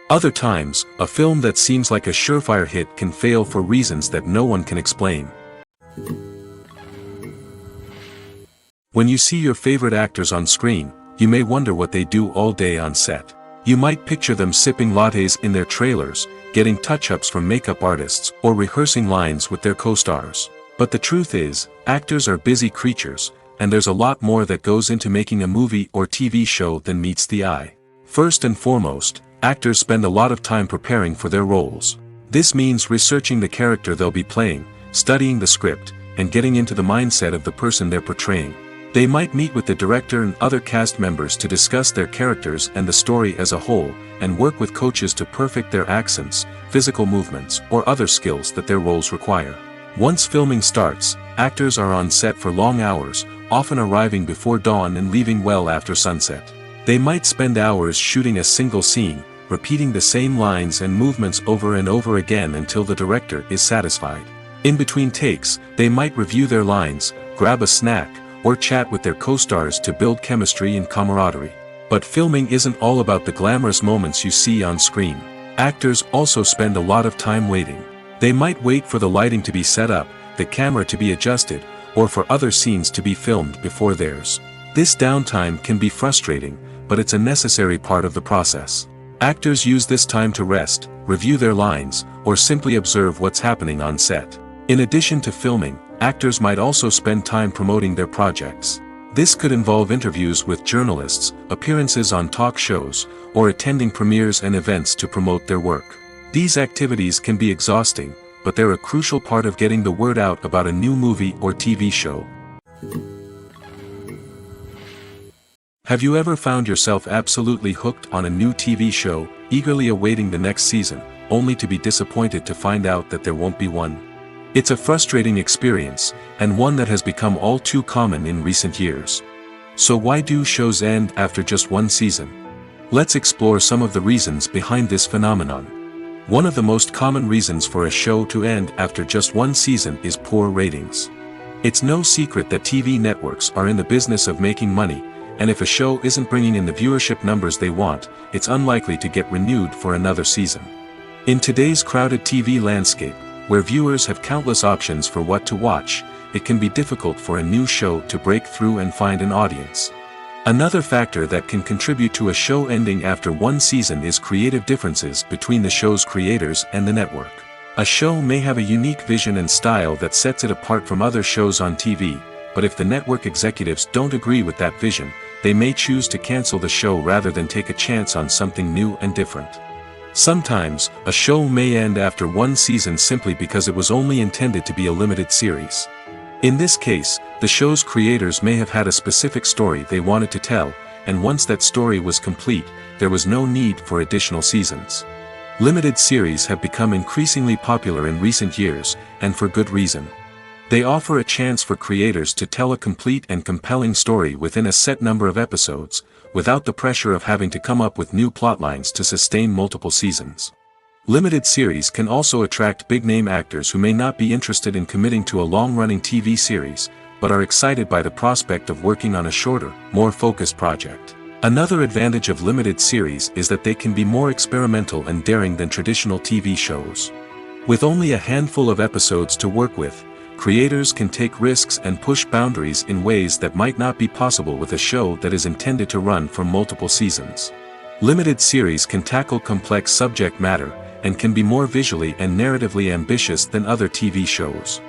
Other times, a film that seems like a surefire hit can fail for reasons that no one can explain. When you see your favorite actors on screen, you may wonder what they do all day on set. You might picture them sipping lattes in their trailers, getting touch-ups from makeup artists, or rehearsing lines with their co-stars. But the truth is, actors are busy creatures, and there's a lot more that goes into making a movie or TV show than meets the eye. First and foremost, actors spend a lot of time preparing for their roles. This means researching the character they'll be playing, studying the script, and getting into the mindset of the person they're portraying. They might meet with the director and other cast members to discuss their characters and the story as a whole, and work with coaches to perfect their accents, physical movements, or other skills that their roles require. Once filming starts, actors are on set for long hours, often arriving before dawn and leaving well after sunset. They might spend hours shooting a single scene, repeating the same lines and movements over and over again until the director is satisfied. In between takes, they might review their lines, grab a snack, or chat with their co-stars to build chemistry and camaraderie. But filming isn't all about the glamorous moments you see on screen. Actors also spend a lot of time waiting. They might wait for the lighting to be set up, the camera to be adjusted, or for other scenes to be filmed before theirs. This downtime can be frustrating, but it's a necessary part of the process. Actors use this time to rest, review their lines, or simply observe what's happening on set. In addition to filming, actors might also spend time promoting their projects. This could involve interviews with journalists, appearances on talk shows, or attending premieres and events to promote their work. These activities can be exhausting, but they're a crucial part of getting the word out about a new movie or TV show. Have you ever found yourself absolutely hooked on a new TV show, eagerly awaiting the next season, only to be disappointed to find out that there won't be one? It's a frustrating experience, and one that has become all too common in recent years. So why do shows end after just one season? Let's explore some of the reasons behind this phenomenon. One of the most common reasons for a show to end after just one season is poor ratings. It's no secret that TV networks are in the business of making money, and if a show isn't bringing in the viewership numbers they want, it's unlikely to get renewed for another season. In today's crowded TV landscape, where viewers have countless options for what to watch, it can be difficult for a new show to break through and find an audience. Another factor that can contribute to a show ending after one season is creative differences between the show's creators and the network. A show may have a unique vision and style that sets it apart from other shows on TV, but if the network executives don't agree with that vision, they may choose to cancel the show rather than take a chance on something new and different. Sometimes, a show may end after one season simply because it was only intended to be a limited series. In this case, the show's creators may have had a specific story they wanted to tell, and once that story was complete, there was no need for additional seasons. Limited series have become increasingly popular in recent years, and for good reason. They offer a chance for creators to tell a complete and compelling story within a set number of episodes, without the pressure of having to come up with new plotlines to sustain multiple seasons. Limited series can also attract big-name actors who may not be interested in committing to a long-running TV series, but are excited by the prospect of working on a shorter, more focused project. Another advantage of limited series is that they can be more experimental and daring than traditional TV shows. With only a handful of episodes to work with, creators can take risks and push boundaries in ways that might not be possible with a show that is intended to run for multiple seasons. Limited series can tackle complex subject matter, and can be more visually and narratively ambitious than other TV shows.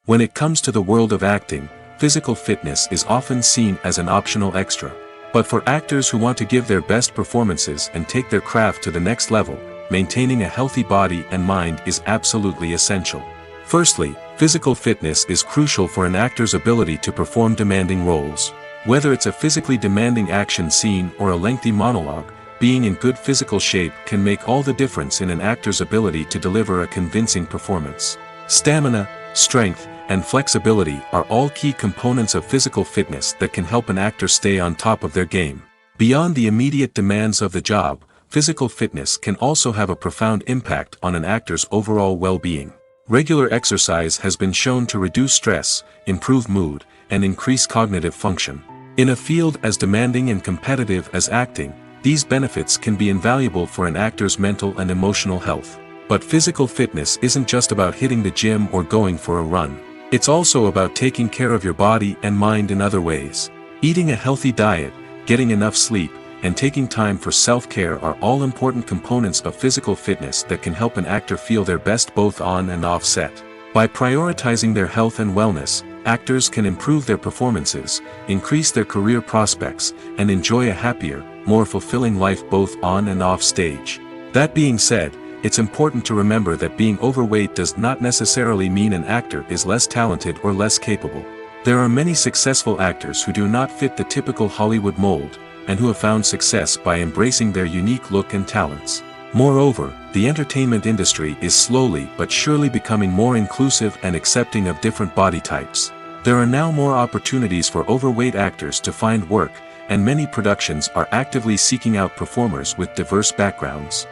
When it comes to the world of acting, physical fitness is often seen as an optional extra. But for actors who want to give their best performances and take their craft to the next level, maintaining a healthy body and mind is absolutely essential. Firstly, physical fitness is crucial for an actor's ability to perform demanding roles. Whether it's a physically demanding action scene or a lengthy monologue, being in good physical shape can make all the difference in an actor's ability to deliver a convincing performance. Stamina, strength, and flexibility are all key components of physical fitness that can help an actor stay on top of their game. Beyond the immediate demands of the job, physical fitness can also have a profound impact on an actor's overall well-being. Regular exercise has been shown to reduce stress, improve mood, and increase cognitive function. In a field as demanding and competitive as acting, these benefits can be invaluable for an actor's mental and emotional health. But physical fitness isn't just about hitting the gym or going for a run. It's also about taking care of your body and mind in other ways. Eating a healthy diet, getting enough sleep, and taking time for self-care are all important components of physical fitness that can help an actor feel their best both on and off set. By prioritizing their health and wellness, actors can improve their performances, increase their career prospects, and enjoy a happier, more fulfilling life both on and off stage. That being said, it's important to remember that being overweight does not necessarily mean an actor is less talented or less capable. There are many successful actors who do not fit the typical Hollywood mold, and who have found success by embracing their unique look and talents. Moreover, the entertainment industry is slowly but surely becoming more inclusive and accepting of different body types. There are now more opportunities for overweight actors to find work, and many productions are actively seeking out performers with diverse backgrounds.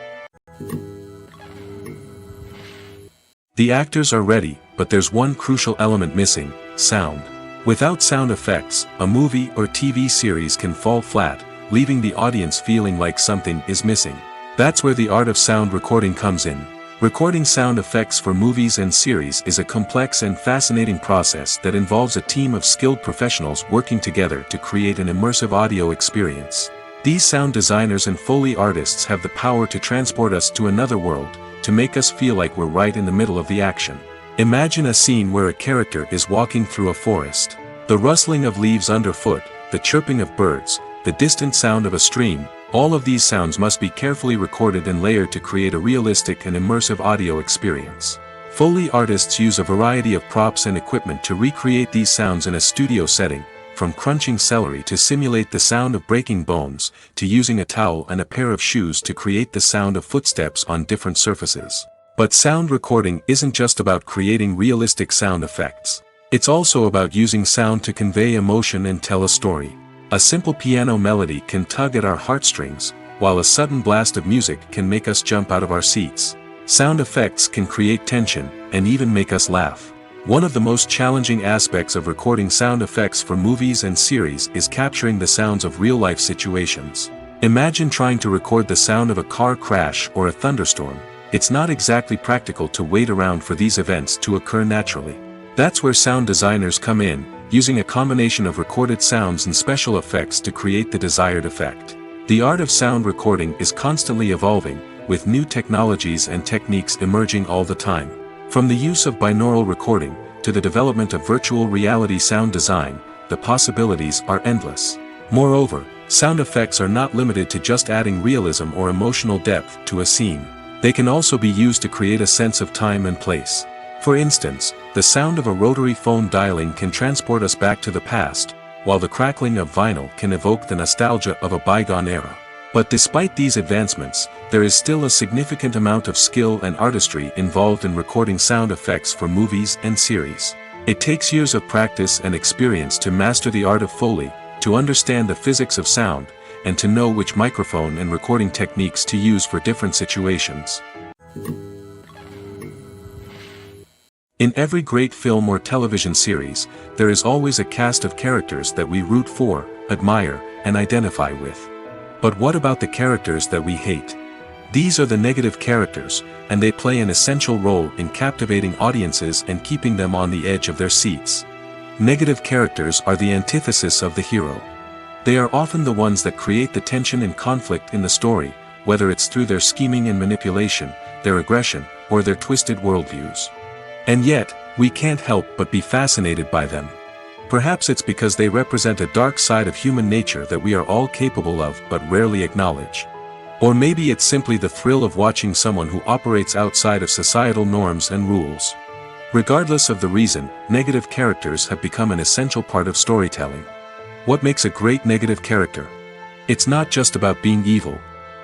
The actors are ready, but there's one crucial element missing: sound. Without sound effects, a movie or TV series can fall flat, leaving the audience feeling like something is missing. That's where the art of sound recording comes in. Recording sound effects for movies and series is a complex and fascinating process that involves a team of skilled professionals working together to create an immersive audio experience. These sound designers and Foley artists have the power to transport us to another world, to make us feel like we're right in the middle of the action. Imagine a scene where a character is walking through a forest. The rustling of leaves underfoot, the chirping of birds, the distant sound of a stream, all of these sounds must be carefully recorded and layered to create a realistic and immersive audio experience. Foley artists use a variety of props and equipment to recreate these sounds in a studio setting, from crunching celery to simulate the sound of breaking bones, to using a towel and a pair of shoes to create the sound of footsteps on different surfaces. But sound recording isn't just about creating realistic sound effects. It's also about using sound to convey emotion and tell a story. A simple piano melody can tug at our heartstrings, while a sudden blast of music can make us jump out of our seats. Sound effects can create tension, and even make us laugh. One of the most challenging aspects of recording sound effects for movies and series is capturing the sounds of real-life situations. Imagine trying to record the sound of a car crash or a thunderstorm. It's not exactly practical to wait around for these events to occur naturally. That's where sound designers come in, using a combination of recorded sounds and special effects to create the desired effect. The art of sound recording is constantly evolving, with new technologies and techniques emerging all the time. From the use of binaural recording, to the development of virtual reality sound design, the possibilities are endless. Moreover, sound effects are not limited to just adding realism or emotional depth to a scene. They can also be used to create a sense of time and place. For instance, the sound of a rotary phone dialing can transport us back to the past, while the crackling of vinyl can evoke the nostalgia of a bygone era. But despite these advancements, there is still a significant amount of skill and artistry involved in recording sound effects for movies and series. It takes years of practice and experience to master the art of Foley, to understand the physics of sound, and to know which microphone and recording techniques to use for different situations. In every great film or television series, there is always a cast of characters that we root for, admire, and identify with. But what about the characters that we hate? These are the negative characters, and they play an essential role in captivating audiences and keeping them on the edge of their seats. Negative characters are the antithesis of the hero. They are often the ones that create the tension and conflict in the story, whether it's through their scheming and manipulation, their aggression, or their twisted worldviews. And yet, we can't help but be fascinated by them. Perhaps it's because they represent a dark side of human nature that we are all capable of but rarely acknowledge. Or maybe it's simply the thrill of watching someone who operates outside of societal norms and rules. Regardless of the reason, negative characters have become an essential part of storytelling. What makes a great negative character? It's not just about being evil.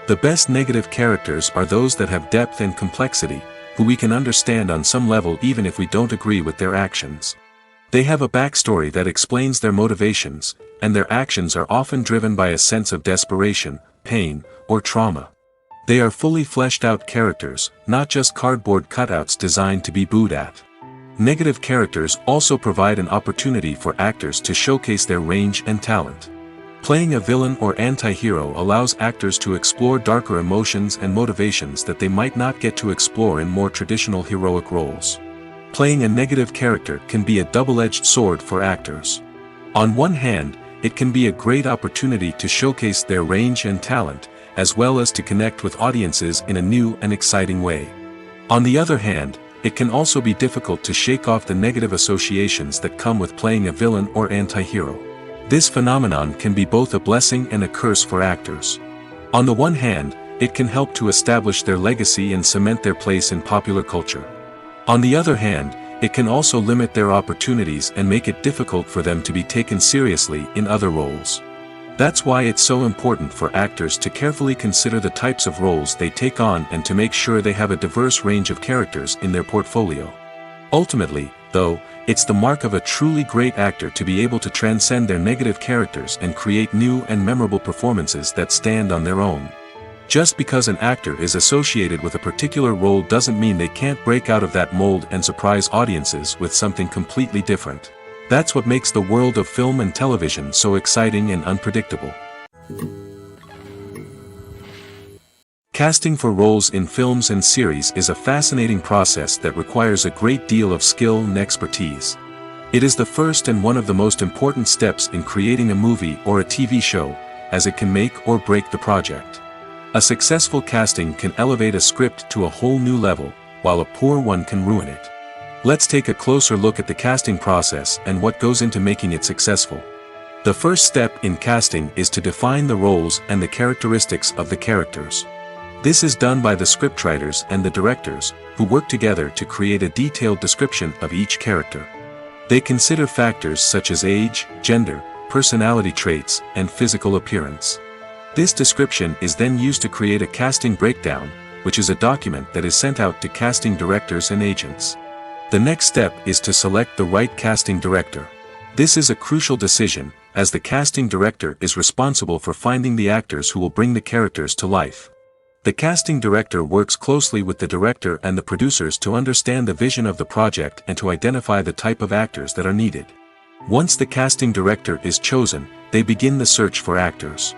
The best negative characters are those that have depth and complexity, who we can understand on some level even if we don't agree with their actions. They have a backstory that explains their motivations, and their actions are often driven by a sense of desperation, pain, or trauma. They are fully fleshed out characters, not just cardboard cutouts designed to be booed at. Negative characters also provide an opportunity for actors to showcase their range and talent. Playing a villain or anti-hero allows actors to explore darker emotions and motivations that they might not get to explore in more traditional heroic roles. Playing a negative character can be a double-edged sword for actors. On one hand, it can be a great opportunity to showcase their range and talent, as well as to connect with audiences in a new and exciting way. On the other hand, it can also be difficult to shake off the negative associations that come with playing a villain or anti-hero. This phenomenon can be both a blessing and a curse for actors. On the one hand, it can help to establish their legacy and cement their place in popular culture. On the other hand, it can also limit their opportunities and make it difficult for them to be taken seriously in other roles. That's why it's so important for actors to carefully consider the types of roles they take on and to make sure they have a diverse range of characters in their portfolio. Ultimately, though, it's the mark of a truly great actor to be able to transcend their negative characters and create new and memorable performances that stand on their own. Just because an actor is associated with a particular role doesn't mean they can't break out of that mold and surprise audiences with something completely different. That's what makes the world of film and television so exciting and unpredictable. Casting for roles in films and series is a fascinating process that requires a great deal of skill and expertise. It is the first and one of the most important steps in creating a movie or a TV show, as it can make or break the project. A successful casting can elevate a script to a whole new level, while a poor one can ruin it. Let's take a closer look at the casting process and what goes into making it successful. The first step in casting is to define the roles and the characteristics of the characters. This is done by the scriptwriters and the directors, who work together to create a detailed description of each character. They consider factors such as age, gender, personality traits, and physical appearance. This description is then used to create a casting breakdown, which is a document that is sent out to casting directors and agents. The next step is to select the right casting director. This is a crucial decision, as the casting director is responsible for finding the actors who will bring the characters to life. The casting director works closely with the director and the producers to understand the vision of the project and to identify the type of actors that are needed. Once the casting director is chosen, they begin the search for actors.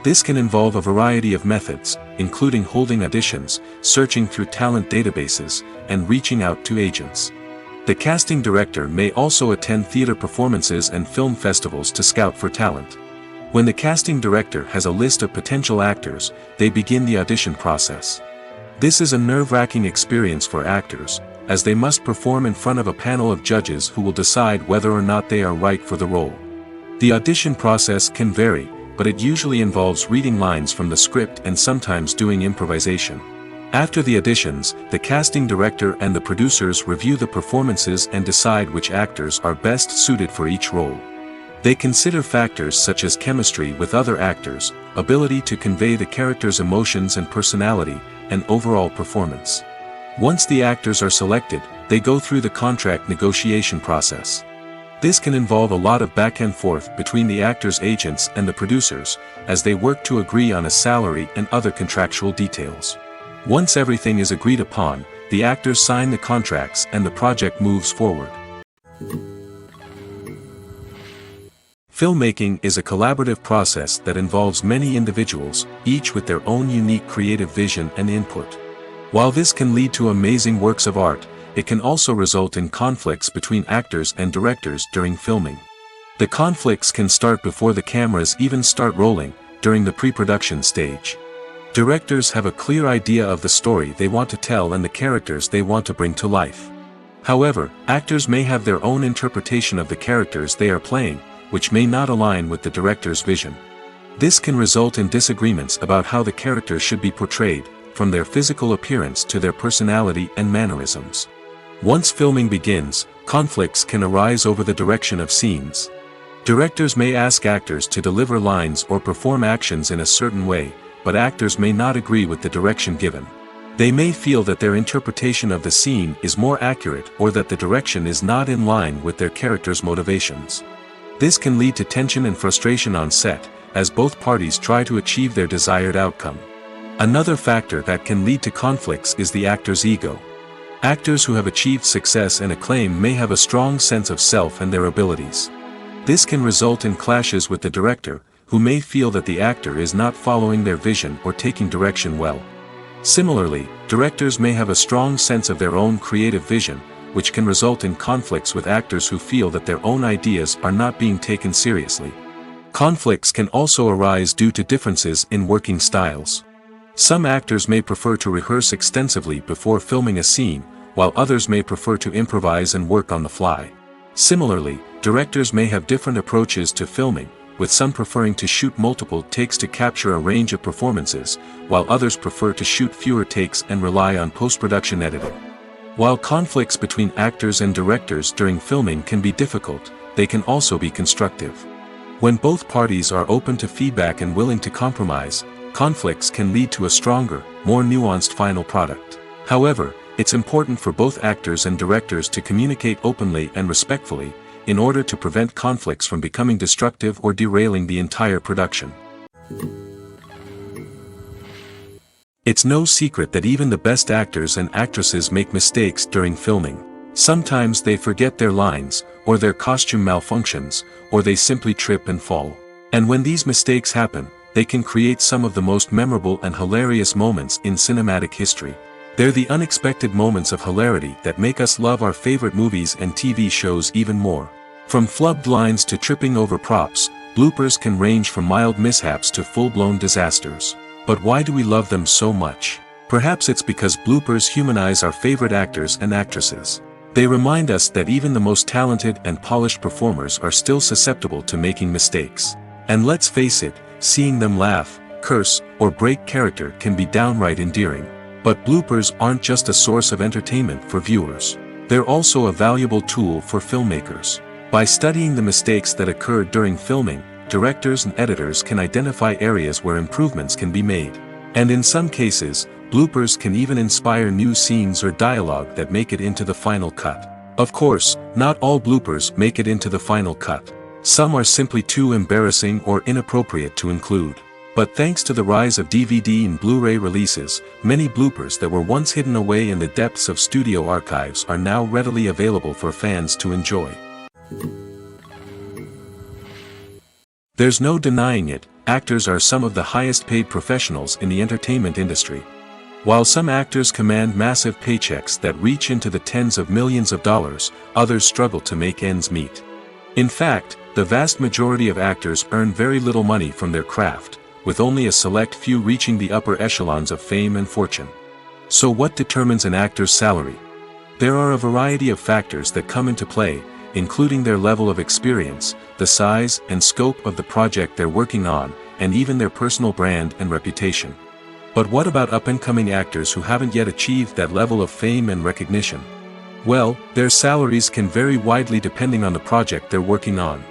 This can involve a variety of methods, including holding auditions, searching through talent databases, and reaching out to agents. The casting director may also attend theater performances and film festivals to scout for talent. When the casting director has a list of potential actors, they begin the audition process. This is a nerve-wracking experience for actors, as they must perform in front of a panel of judges who will decide whether or not they are right for the role. The audition process can vary, but it usually involves reading lines from the script and sometimes doing improvisation. After the auditions, the casting director and the producers review the performances and decide which actors are best suited for each role. They consider factors such as chemistry with other actors, ability to convey the character's emotions and personality, and overall performance. Once the actors are selected, they go through the contract negotiation process. This can involve a lot of back and forth between the actors' agents and the producers, as they work to agree on a salary and other contractual details. Once everything is agreed upon, the actors sign the contracts and the project moves forward. Filmmaking is a collaborative process that involves many individuals, each with their own unique creative vision and input. While this can lead to amazing works of art, it can also result in conflicts between actors and directors during filming. The conflicts can start before the cameras even start rolling, during the pre-production stage. Directors have a clear idea of the story they want to tell and the characters they want to bring to life. However, actors may have their own interpretation of the characters they are playing, which may not align with the director's vision. This can result in disagreements about how the characters should be portrayed, from their physical appearance to their personality and mannerisms. Once filming begins, conflicts can arise over the direction of scenes. Directors may ask actors to deliver lines or perform actions in a certain way, but actors may not agree with the direction given. They may feel that their interpretation of the scene is more accurate or that the direction is not in line with their character's motivations. This can lead to tension and frustration on set, as both parties try to achieve their desired outcome. Another factor that can lead to conflicts is the actor's ego. Actors who have achieved success and acclaim may have a strong sense of self and their abilities. This can result in clashes with the director, who may feel that the actor is not following their vision or taking direction well. Similarly, directors may have a strong sense of their own creative vision, which can result in conflicts with actors who feel that their own ideas are not being taken seriously. Conflicts can also arise due to differences in working styles. Some actors may prefer to rehearse extensively before filming a scene, while others may prefer to improvise and work on the fly. Similarly, directors may have different approaches to filming, with some preferring to shoot multiple takes to capture a range of performances, while others prefer to shoot fewer takes and rely on post-production editing. While conflicts between actors and directors during filming can be difficult, they can also be constructive. When both parties are open to feedback and willing to compromise, conflicts can lead to a stronger, more nuanced final product. However, it's important for both actors and directors to communicate openly and respectfully, in order to prevent conflicts from becoming destructive or derailing the entire production. It's no secret that even the best actors and actresses make mistakes during filming. Sometimes they forget their lines, or their costume malfunctions, or they simply trip and fall. And when these mistakes happen, they can create some of the most memorable and hilarious moments in cinematic history. They're the unexpected moments of hilarity that make us love our favorite movies and TV shows even more. From flubbed lines to tripping over props, bloopers can range from mild mishaps to full-blown disasters. But why do we love them so much? Perhaps it's because bloopers humanize our favorite actors and actresses. They remind us that even the most talented and polished performers are still susceptible to making mistakes. And let's face it, seeing them laugh, curse, or break character can be downright endearing. But bloopers aren't just a source of entertainment for viewers. They're also a valuable tool for filmmakers. By studying the mistakes that occurred during filming, directors and editors can identify areas where improvements can be made. And in some cases, bloopers can even inspire new scenes or dialogue that make it into the final cut. Of course, not all bloopers make it into the final cut. Some are simply too embarrassing or inappropriate to include. But thanks to the rise of DVD and Blu-ray releases, many bloopers that were once hidden away in the depths of studio archives are now readily available for fans to enjoy. There's no denying it, actors are some of the highest paid professionals in the entertainment industry. While some actors command massive paychecks that reach into the tens of millions of dollars, others struggle to make ends meet. In fact, the vast majority of actors earn very little money from their craft, with only a select few reaching the upper echelons of fame and fortune. So what determines an actor's salary? There are a variety of factors that come into play, including their level of experience, the size and scope of the project they're working on, and even their personal brand and reputation. But what about up-and-coming actors who haven't yet achieved that level of fame and recognition? Well, their salaries can vary widely depending on the project they're working on.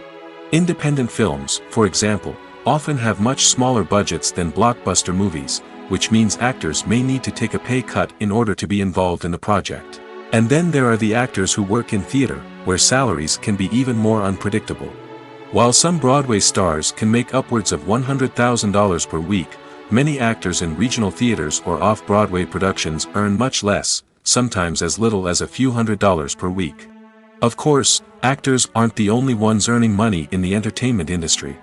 Independent films, for example, often have much smaller budgets than blockbuster movies, which means actors may need to take a pay cut in order to be involved in the project. And then there are the actors who work in theater, where salaries can be even more unpredictable. While some Broadway stars can make upwards of $100,000 per week, many actors in regional theaters or off-Broadway productions earn much less, sometimes as little as a few $100s per week. Of course, actors aren't the only ones earning money in the entertainment industry.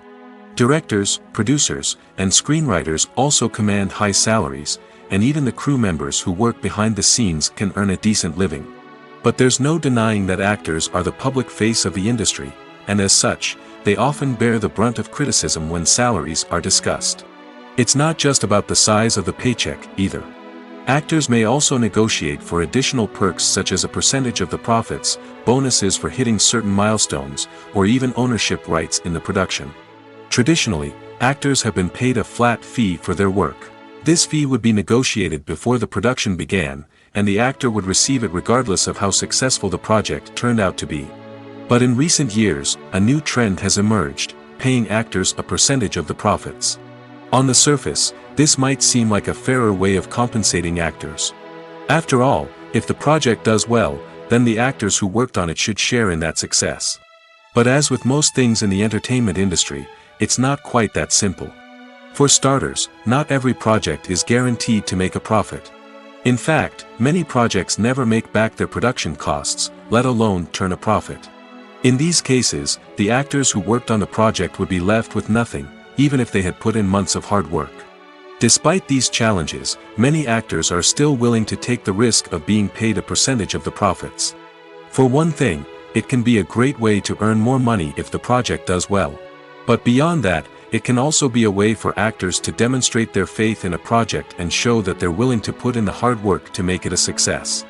Directors, producers, and screenwriters also command high salaries, and even the crew members who work behind the scenes can earn a decent living. But there's no denying that actors are the public face of the industry, and as such, they often bear the brunt of criticism when salaries are discussed. It's not just about the size of the paycheck, either. Actors may also negotiate for additional perks such as a percentage of the profits, bonuses for hitting certain milestones, or even ownership rights in the production. Traditionally, actors have been paid a flat fee for their work. This fee would be negotiated before the production began, and the actor would receive it regardless of how successful the project turned out to be. But in recent years, a new trend has emerged, paying actors a percentage of the profits. On the surface, this might seem like a fairer way of compensating actors. After all, if the project does well, then the actors who worked on it should share in that success. But as with most things in the entertainment industry, it's not quite that simple. For starters, not every project is guaranteed to make a profit. In fact, many projects never make back their production costs, let alone turn a profit. In these cases, the actors who worked on the project would be left with nothing, even if they had put in months of hard work. Despite these challenges, many actors are still willing to take the risk of being paid a percentage of the profits. For one thing, it can be a great way to earn more money if the project does well. But beyond that, it can also be a way for actors to demonstrate their faith in a project and show that they're willing to put in the hard work to make it a success.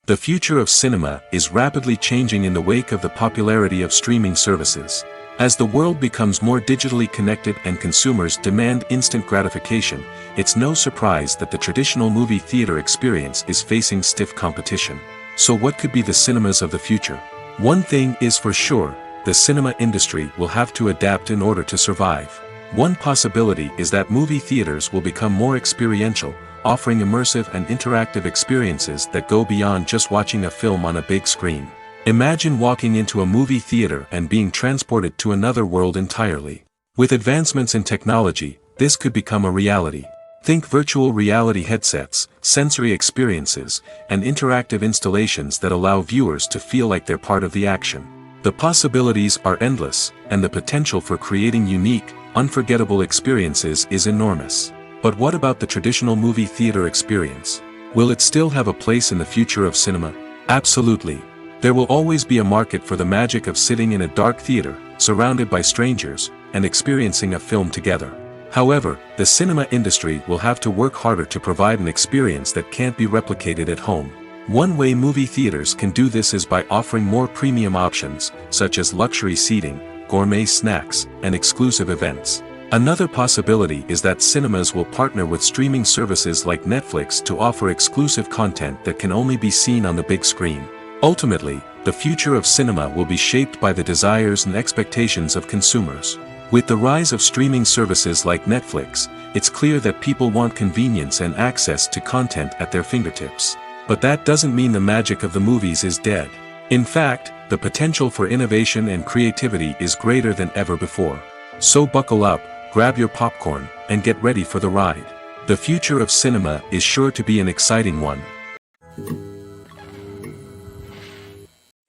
The future of cinema is rapidly changing in the wake of the popularity of streaming services. As the world becomes more digitally connected and consumers demand instant gratification, it's no surprise that the traditional movie theater experience is facing stiff competition. So what could be the cinemas of the future? One thing is for sure, the cinema industry will have to adapt in order to survive. One possibility is that movie theaters will become more experiential, offering immersive and interactive experiences that go beyond just watching a film on a big screen. Imagine walking into a movie theater and being transported to another world entirely. With advancements in technology, this could become a reality. Think virtual reality headsets, sensory experiences, and interactive installations that allow viewers to feel like they're part of the action. The possibilities are endless, and the potential for creating unique, unforgettable experiences is enormous. But what about the traditional movie theater experience? Will it still have a place in the future of cinema? Absolutely. There will always be a market for the magic of sitting in a dark theater, surrounded by strangers, and experiencing a film together. However, the cinema industry will have to work harder to provide an experience that can't be replicated at home. One way movie theaters can do this is by offering more premium options, such as luxury seating, gourmet snacks, and exclusive events. Another possibility is that cinemas will partner with streaming services like Netflix to offer exclusive content that can only be seen on the big screen. Ultimately, the future of cinema will be shaped by the desires and expectations of consumers. With the rise of streaming services like Netflix, it's clear that people want convenience and access to content at their fingertips. But that doesn't mean the magic of the movies is dead. In fact, the potential for innovation and creativity is greater than ever before. So buckle up, grab your popcorn, and get ready for the ride. The future of cinema is sure to be an exciting one.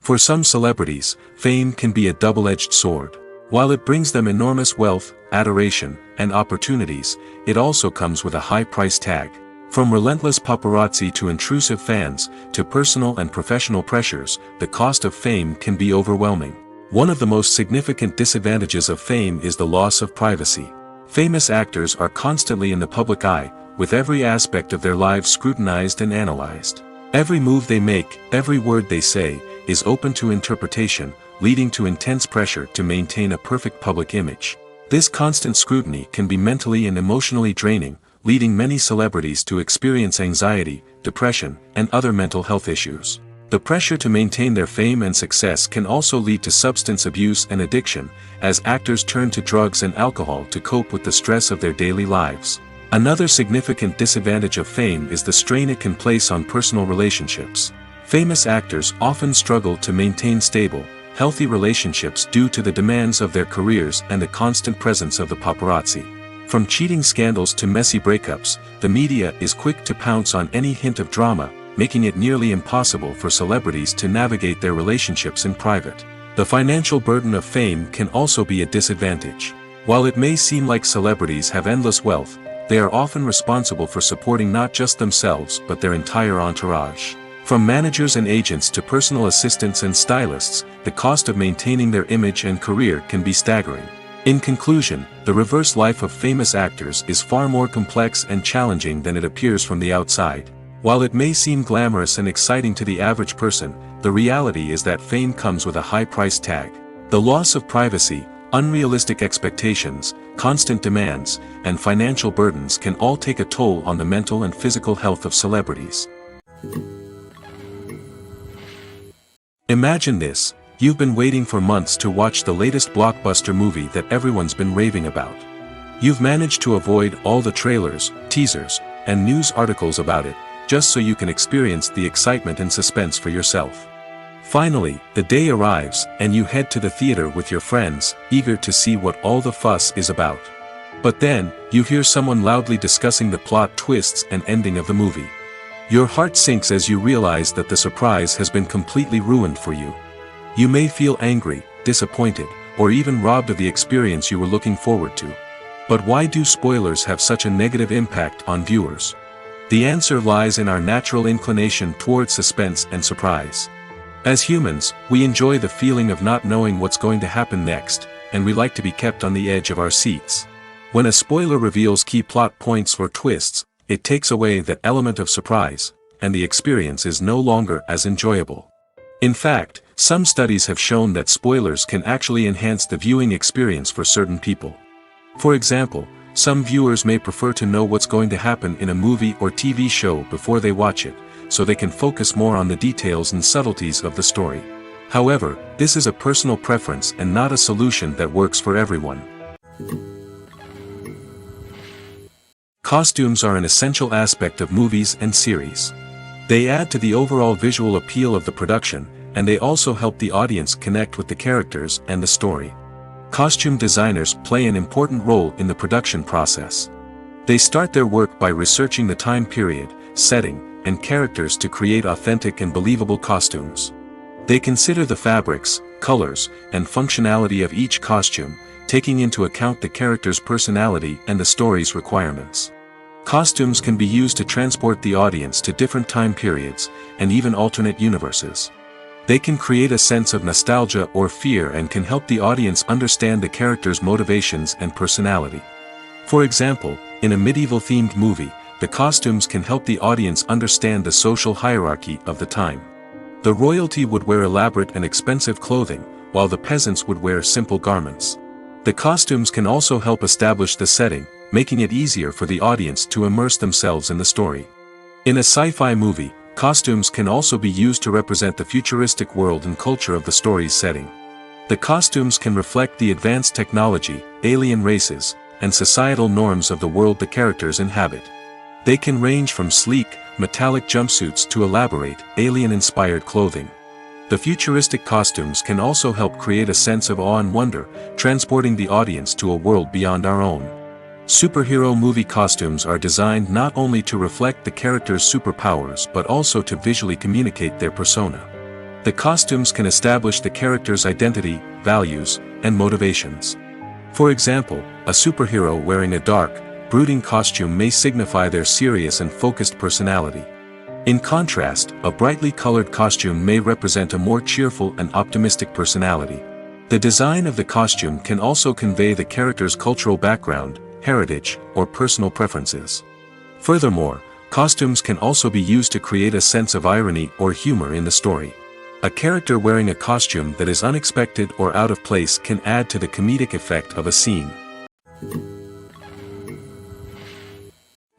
For some celebrities, fame can be a double-edged sword. While it brings them enormous wealth, adoration, and opportunities, it also comes with a high price tag. From relentless paparazzi to intrusive fans, to personal and professional pressures, the cost of fame can be overwhelming. One of the most significant disadvantages of fame is the loss of privacy. Famous actors are constantly in the public eye, with every aspect of their lives scrutinized and analyzed. Every move they make, every word they say, is open to interpretation, leading to intense pressure to maintain a perfect public image. This constant scrutiny can be mentally and emotionally draining, leading many celebrities to experience anxiety, depression, and other mental health issues. The pressure to maintain their fame and success can also lead to substance abuse and addiction, as actors turn to drugs and alcohol to cope with the stress of their daily lives. Another significant disadvantage of fame is the strain it can place on personal relationships. Famous actors often struggle to maintain stable, healthy relationships due to the demands of their careers and the constant presence of the paparazzi. From cheating scandals to messy breakups, the media is quick to pounce on any hint of drama, making it nearly impossible for celebrities to navigate their relationships in private. The financial burden of fame can also be a disadvantage. While it may seem like celebrities have endless wealth, they are often responsible for supporting not just themselves but their entire entourage. From managers and agents to personal assistants and stylists, the cost of maintaining their image and career can be staggering. In conclusion, the reverse life of famous actors is far more complex and challenging than it appears from the outside. While it may seem glamorous and exciting to the average person, the reality is that fame comes with a high price tag. The loss of privacy, unrealistic expectations, constant demands, and financial burdens can all take a toll on the mental and physical health of celebrities. Imagine this: you've been waiting for months to watch the latest blockbuster movie that everyone's been raving about. You've managed to avoid all the trailers, teasers, and news articles about it, just so you can experience the excitement and suspense for yourself. Finally, the day arrives, and you head to the theater with your friends, eager to see what all the fuss is about. But then, you hear someone loudly discussing the plot twists and ending of the movie. Your heart sinks as you realize that the surprise has been completely ruined for you. You may feel angry, disappointed, or even robbed of the experience you were looking forward to. But why do spoilers have such a negative impact on viewers? The answer lies in our natural inclination towards suspense and surprise. As humans, we enjoy the feeling of not knowing what's going to happen next, and we like to be kept on the edge of our seats. When a spoiler reveals key plot points or twists, it takes away that element of surprise, and the experience is no longer as enjoyable. In fact, some studies have shown that spoilers can actually enhance the viewing experience for certain people. For example, some viewers may prefer to know what's going to happen in a movie or TV show before they watch it, so they can focus more on the details and subtleties of the story. However, this is a personal preference and not a solution that works for everyone. Costumes are an essential aspect of movies and series. They add to the overall visual appeal of the production, and they also help the audience connect with the characters and the story. Costume designers play an important role in the production process. They start their work by researching the time period, setting, and characters to create authentic and believable costumes. They consider the fabrics, colors, and functionality of each costume, taking into account the character's personality and the story's requirements. Costumes can be used to transport the audience to different time periods, and even alternate universes. They can create a sense of nostalgia or fear and can help the audience understand the character's motivations and personality. For example, in a medieval-themed movie, the costumes can help the audience understand the social hierarchy of the time. The royalty would wear elaborate and expensive clothing, while the peasants would wear simple garments. The costumes can also help establish the setting, making it easier for the audience to immerse themselves in the story. In a sci-fi movie, costumes can also be used to represent the futuristic world and culture of the story's setting. The costumes can reflect the advanced technology, alien races, and societal norms of the world the characters inhabit. They can range from sleek, metallic jumpsuits to elaborate, alien-inspired clothing. The futuristic costumes can also help create a sense of awe and wonder, transporting the audience to a world beyond our own. Superhero movie costumes are designed not only to reflect the character's superpowers but also to visually communicate their persona. The costumes can establish the character's identity, values, and motivations. For example, a superhero wearing a dark, brooding costume may signify their serious and focused personality. In contrast, a brightly colored costume may represent a more cheerful and optimistic personality. The design of the costume can also convey the character's cultural background, heritage, or personal preferences. Furthermore, costumes can also be used to create a sense of irony or humor in the story. A character wearing a costume that is unexpected or out of place can add to the comedic effect of a scene.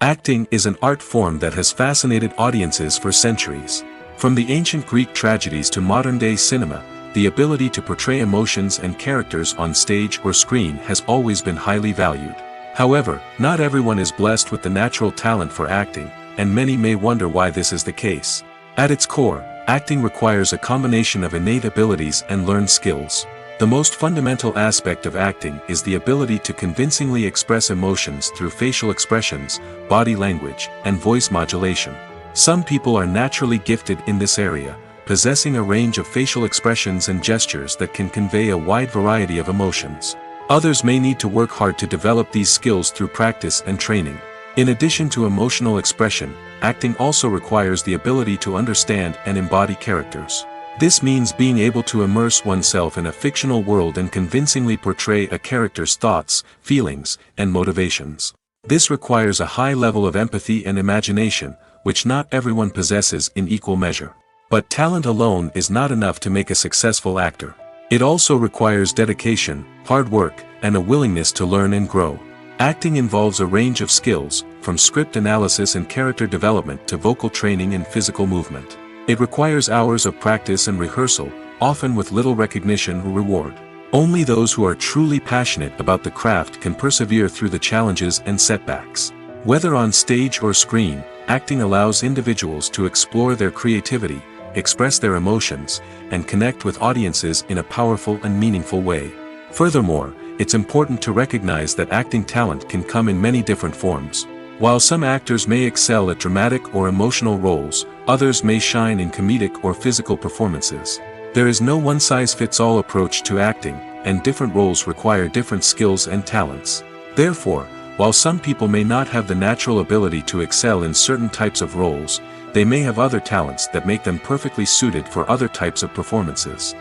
Acting is an art form that has fascinated audiences for centuries. From the ancient Greek tragedies to modern-day cinema, the ability to portray emotions and characters on stage or screen has always been highly valued. However, not everyone is blessed with the natural talent for acting, and many may wonder why this is the case. At its core, acting requires a combination of innate abilities and learned skills. The most fundamental aspect of acting is the ability to convincingly express emotions through facial expressions, body language, and voice modulation. Some people are naturally gifted in this area, possessing a range of facial expressions and gestures that can convey a wide variety of emotions. Others may need to work hard to develop these skills through practice and training. In addition to emotional expression, acting also requires the ability to understand and embody characters. This means being able to immerse oneself in a fictional world and convincingly portray a character's thoughts, feelings, and motivations. This requires a high level of empathy and imagination, which not everyone possesses in equal measure. But talent alone is not enough to make a successful actor. It also requires dedication, hard work, and a willingness to learn and grow. Acting involves a range of skills, from script analysis and character development to vocal training and physical movement. It requires hours of practice and rehearsal, often with little recognition or reward. Only those who are truly passionate about the craft can persevere through the challenges and setbacks. Whether on stage or screen, acting allows individuals to explore their creativity, express their emotions, and connect with audiences in a powerful and meaningful way. Furthermore, it's important to recognize that acting talent can come in many different forms. While some actors may excel at dramatic or emotional roles, others may shine in comedic or physical performances. There is no one-size-fits-all approach to acting, and different roles require different skills and talents. Therefore, while some people may not have the natural ability to excel in certain types of roles, they may have other talents that make them perfectly suited for other types of performances.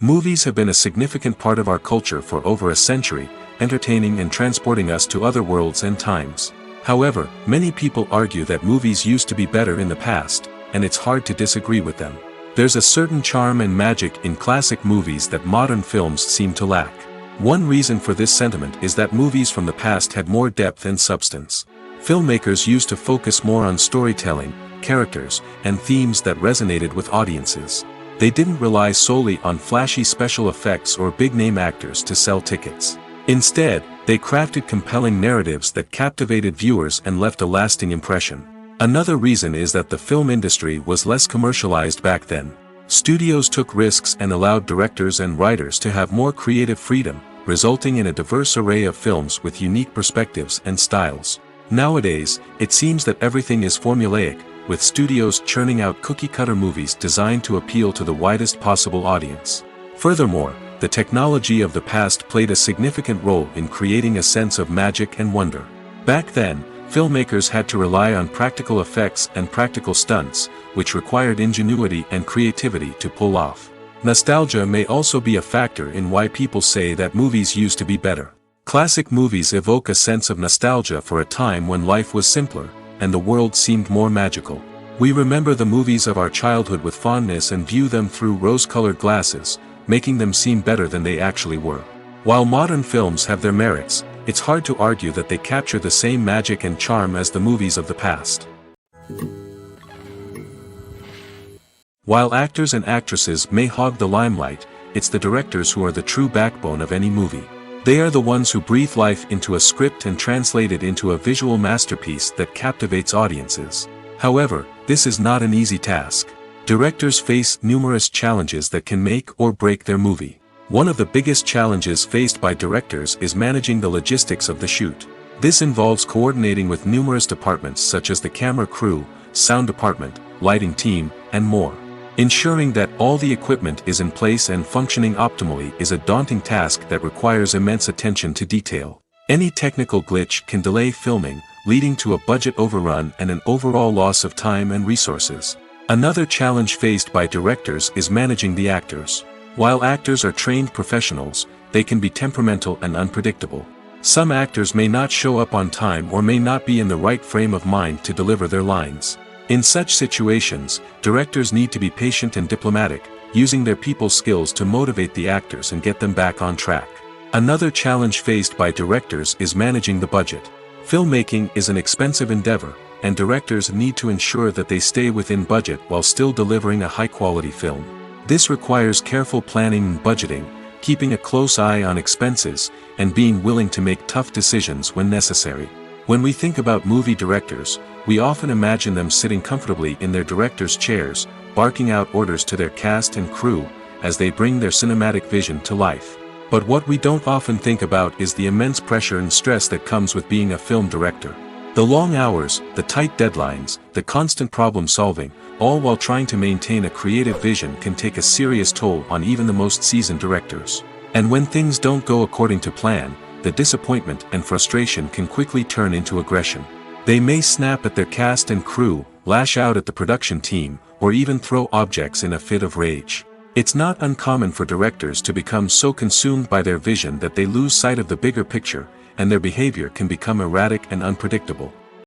Movies have been a significant part of our culture for over a century, entertaining and transporting us to other worlds and times. However, many people argue that movies used to be better in the past, and it's hard to disagree with them. There's a certain charm and magic in classic movies that modern films seem to lack. One reason for this sentiment is that movies from the past had more depth and substance. Filmmakers used to focus more on storytelling, characters, and themes that resonated with audiences. They didn't rely solely on flashy special effects or big-name actors to sell tickets. Instead, they crafted compelling narratives that captivated viewers and left a lasting impression. Another reason is that the film industry was less commercialized back then. Studios took risks and allowed directors and writers to have more creative freedom, resulting in a diverse array of films with unique perspectives and styles. Nowadays, it seems that everything is formulaic, with studios churning out cookie-cutter movies designed to appeal to the widest possible audience. Furthermore, the technology of the past played a significant role in creating a sense of magic and wonder. Back then, filmmakers had to rely on practical effects and practical stunts, which required ingenuity and creativity to pull off. Nostalgia may also be a factor in why people say that movies used to be better. Classic movies evoke a sense of nostalgia for a time when life was simpler, and the world seemed more magical. We remember the movies of our childhood with fondness and view them through rose-colored glasses, making them seem better than they actually were. While modern films have their merits, it's hard to argue that they capture the same magic and charm as the movies of the past. While actors and actresses may hog the limelight, it's the directors who are the true backbone of any movie. They are the ones who breathe life into a script and translate it into a visual masterpiece that captivates audiences. However, this is not an easy task. Directors face numerous challenges that can make or break their movie. One of the biggest challenges faced by directors is managing the logistics of the shoot. This involves coordinating with numerous departments such as the camera crew, sound department, lighting team, and more. Ensuring that all the equipment is in place and functioning optimally is a daunting task that requires immense attention to detail. Any technical glitch can delay filming, leading to a budget overrun and an overall loss of time and resources. Another challenge faced by directors is managing the actors. While actors are trained professionals, they can be temperamental and unpredictable. Some actors may not show up on time or may not be in the right frame of mind to deliver their lines. In such situations, directors need to be patient and diplomatic, using their people skills to motivate the actors and get them back on track. Another challenge faced by directors is managing the budget. Filmmaking is an expensive endeavor, and directors need to ensure that they stay within budget while still delivering a high-quality film. This requires careful planning and budgeting, keeping a close eye on expenses, and being willing to make tough decisions when necessary. When we think about movie directors, we often imagine them sitting comfortably in their director's chairs, barking out orders to their cast and crew, as they bring their cinematic vision to life. But what we don't often think about is the immense pressure and stress that comes with being a film director. The long hours, the tight deadlines, the constant problem solving, all while trying to maintain a creative vision can take a serious toll on even the most seasoned directors. And when things don't go according to plan, the disappointment and frustration can quickly turn into aggression. They may snap at their cast and crew, lash out at the production team, or even throw objects in a fit of rage. It's not uncommon for directors to become so consumed by their vision that they lose sight of the bigger picture, and their behavior can become erratic and unpredictable.